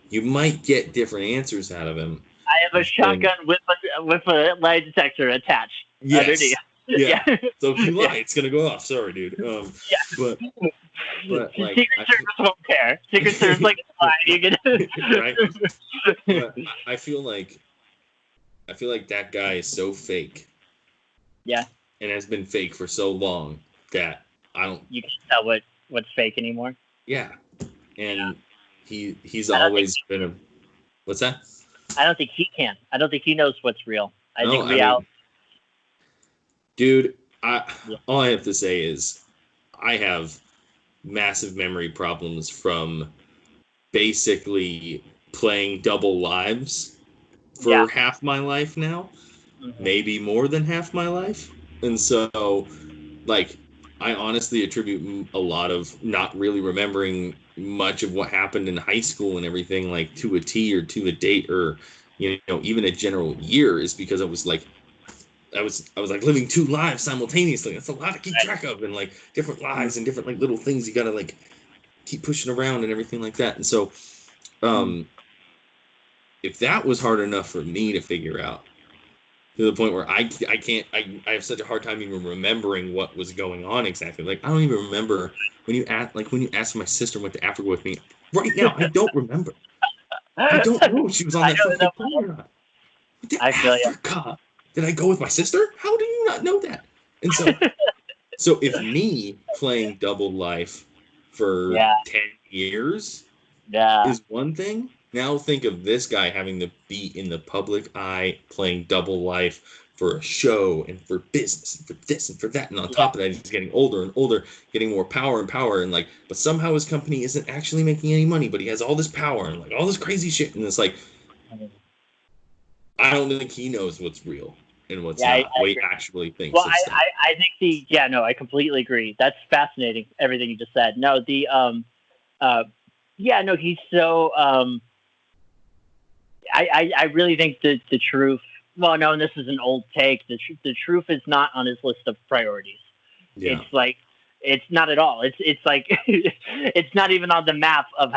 You might get different answers out of him. I have a shotgun with a lie detector attached. Yes. Underneath. Yeah. So if you lie, it's going to go off. Sorry, dude. But like, Secret Service won't care. Secret Service like it's fine. You can. Right. But I feel like that guy is so fake. Yeah. And has been fake for so long that I don't. You can't tell what's fake anymore. Yeah. And he's always been a. What's that? I don't think he can. I don't think he knows what's real. I think reality. Dude, all I have to say is I have massive memory problems from basically playing double lives for half my life now, maybe more than half my life. And so, like, I honestly attribute a lot of not really remembering much of what happened in high school and everything, like, to a T or to a date or, even a general year, is because I was like living two lives simultaneously. That's a lot to keep track of, and like different lives and different like little things you gotta like keep pushing around and everything like that. And so, if that was hard enough for me to figure out, to the point where I have such a hard time even remembering what was going on exactly. Like, I don't even remember when you asked my sister went to Africa with me. Right now, I don't remember. I don't know if she was on that fucking plane or not. I feel Africa. Did I go with my sister? How do you not know that? And so if me playing double life for 10 years is one thing, now think of this guy having to be in the public eye playing double life for a show and for business and for this and for that. And on top of that, he's getting older and older, getting more power and power. And like, but somehow his company isn't actually making any money, but he has all this power and like all this crazy shit. And it's like, I don't think he knows what's real and what's not. What he actually thinks. Well, I think I completely agree. That's fascinating. Everything you just said. No, he's so. I really think the truth well, no, and this is an old take. The truth is not on his list of priorities. Yeah. It's like it's not at all. It's like it's not even on the map of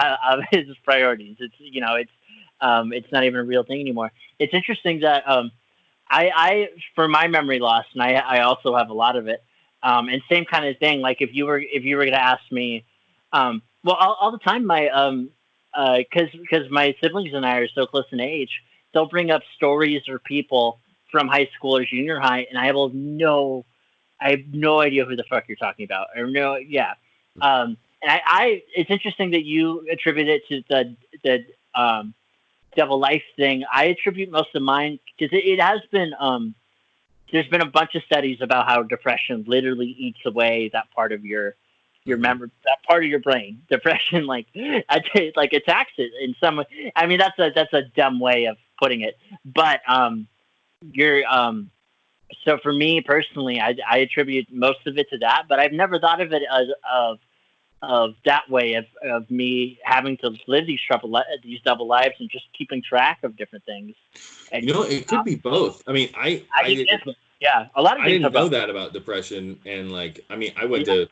his priorities. It's not even a real thing anymore. It's interesting that I for my memory loss, and I also have a lot of it. And same kind of thing. Like if you were going to ask me, well, all the time, because my siblings and I are so close in age, they'll bring up stories or people from high school or junior high, and I have no idea who the fuck you're talking about. Or no, yeah. And it's interesting that you attribute it to the double life thing. I attribute most of mine because it has been. There's been a bunch of studies about how depression literally eats away that part of your memory, that part of your brain. Depression, like attacks it in some way. I mean, that's a dumb way of putting it, but so for me personally, I attribute most of it to that, but I've never thought of it as of that way of me having to live these double lives and just keeping track of different things. And, it could be both. I mean, I a lot of I things didn't know that about depression, and I went to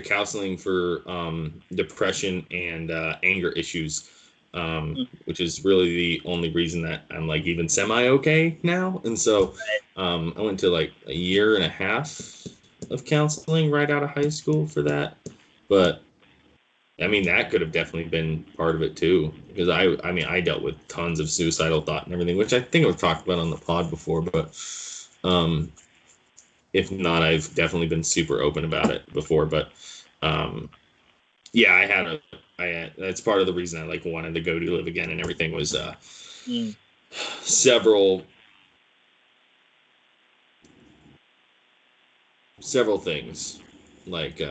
counseling for depression and anger issues, which is really the only reason that I'm like even semi okay now. And so I went to like a year and a half of counseling right out of high school for that. But I mean, that could have definitely been part of it too, because I dealt with tons of suicidal thought and everything, which I think I've talked about on the pod before, but if not, I've definitely been super open about it before. But yeah, that's part of the reason I wanted to go to live again and everything was several things, like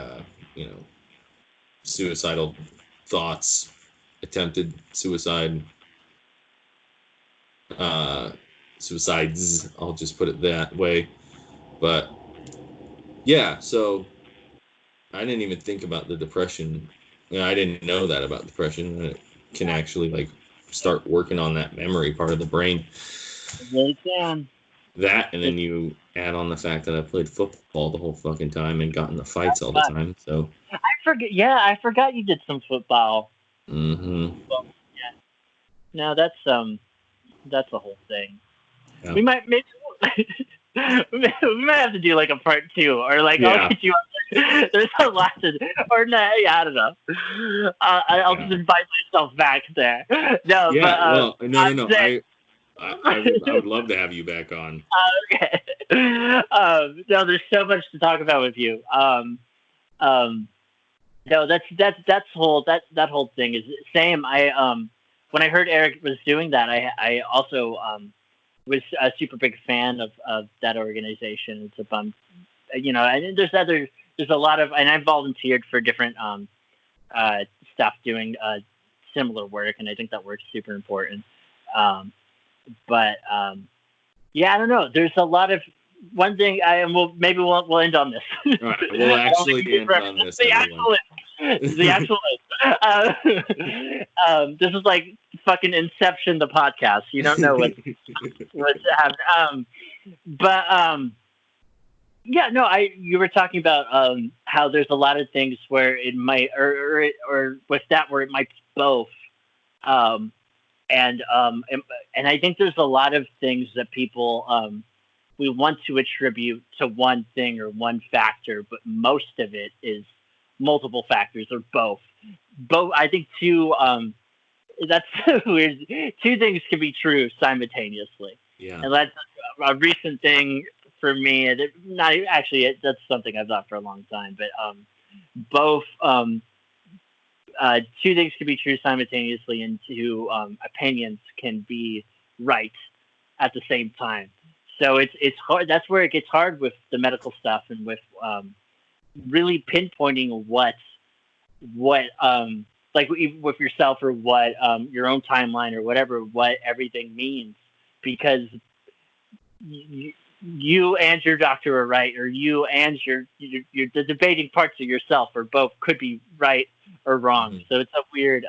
suicidal thoughts, attempted suicide, suicides, I'll just put it that way. But yeah, so I didn't even think about the depression. I didn't know that about depression, that it can actually start working on that memory part of the brain. Really can. That, and then you add on the fact that I played football the whole fucking time and got in the fights all the time. So I forgot you did some football. Mm-hmm. Well, yeah. No, that's the whole thing. Yeah. We might we might have to do a part 2 or I'll get you up. There's a lot to do. Or no, I don't know. I'll just invite myself back there. No, yeah, but no. I would love to have you back on. Okay. No, there's so much to talk about with you. No, that's whole that whole thing is same. When I heard Eric was doing that, I also was a super big fan of that organization. It's a bum, and there's a lot of, and I volunteered for different stuff doing similar work, and I think that work's super important. But yeah, I don't know. There's a lot of one thing. We'll end on this. All right, we'll actually end on this. The actual this is like fucking Inception, the podcast. You don't know what's happening. Yeah, no. You were talking about how there's a lot of things where it might, or with that where it might be both. And I think there's a lot of things that people we want to attribute to one thing or one factor, but most of it is multiple factors or both. I think two. That's weird. Two things can be true simultaneously. Yeah. And that's a recent thing for me. That's something I've thought for a long time. But both. Two things can be true simultaneously, and two opinions can be right at the same time. So it's hard. That's where it gets hard with the medical stuff and with really pinpointing what with yourself or what your own timeline or whatever, what everything means, because you and your doctor are right, or you and the debating parts of yourself or both could be right or wrong. Mm-hmm. So it's a weird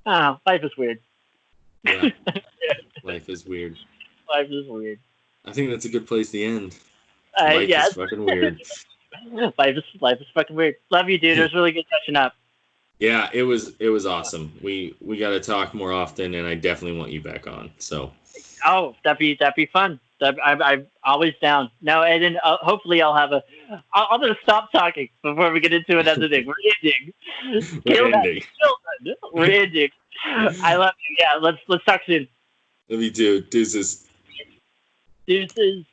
life is weird. Yeah. Life is weird. Life is weird. I think that's a good place to end. Life Yes. is fucking weird. life is fucking weird. Love you, dude. It was really good catching up. Yeah, it was awesome. We got to talk more often, and I definitely want you back on. So. Oh, that'd be fun. I'm always down. No, and then hopefully I'll have I'm gonna stop talking before we get into another thing. We're ending. We're ending. I love you. Yeah, let's talk soon. Love you too. Deuces. Deuces.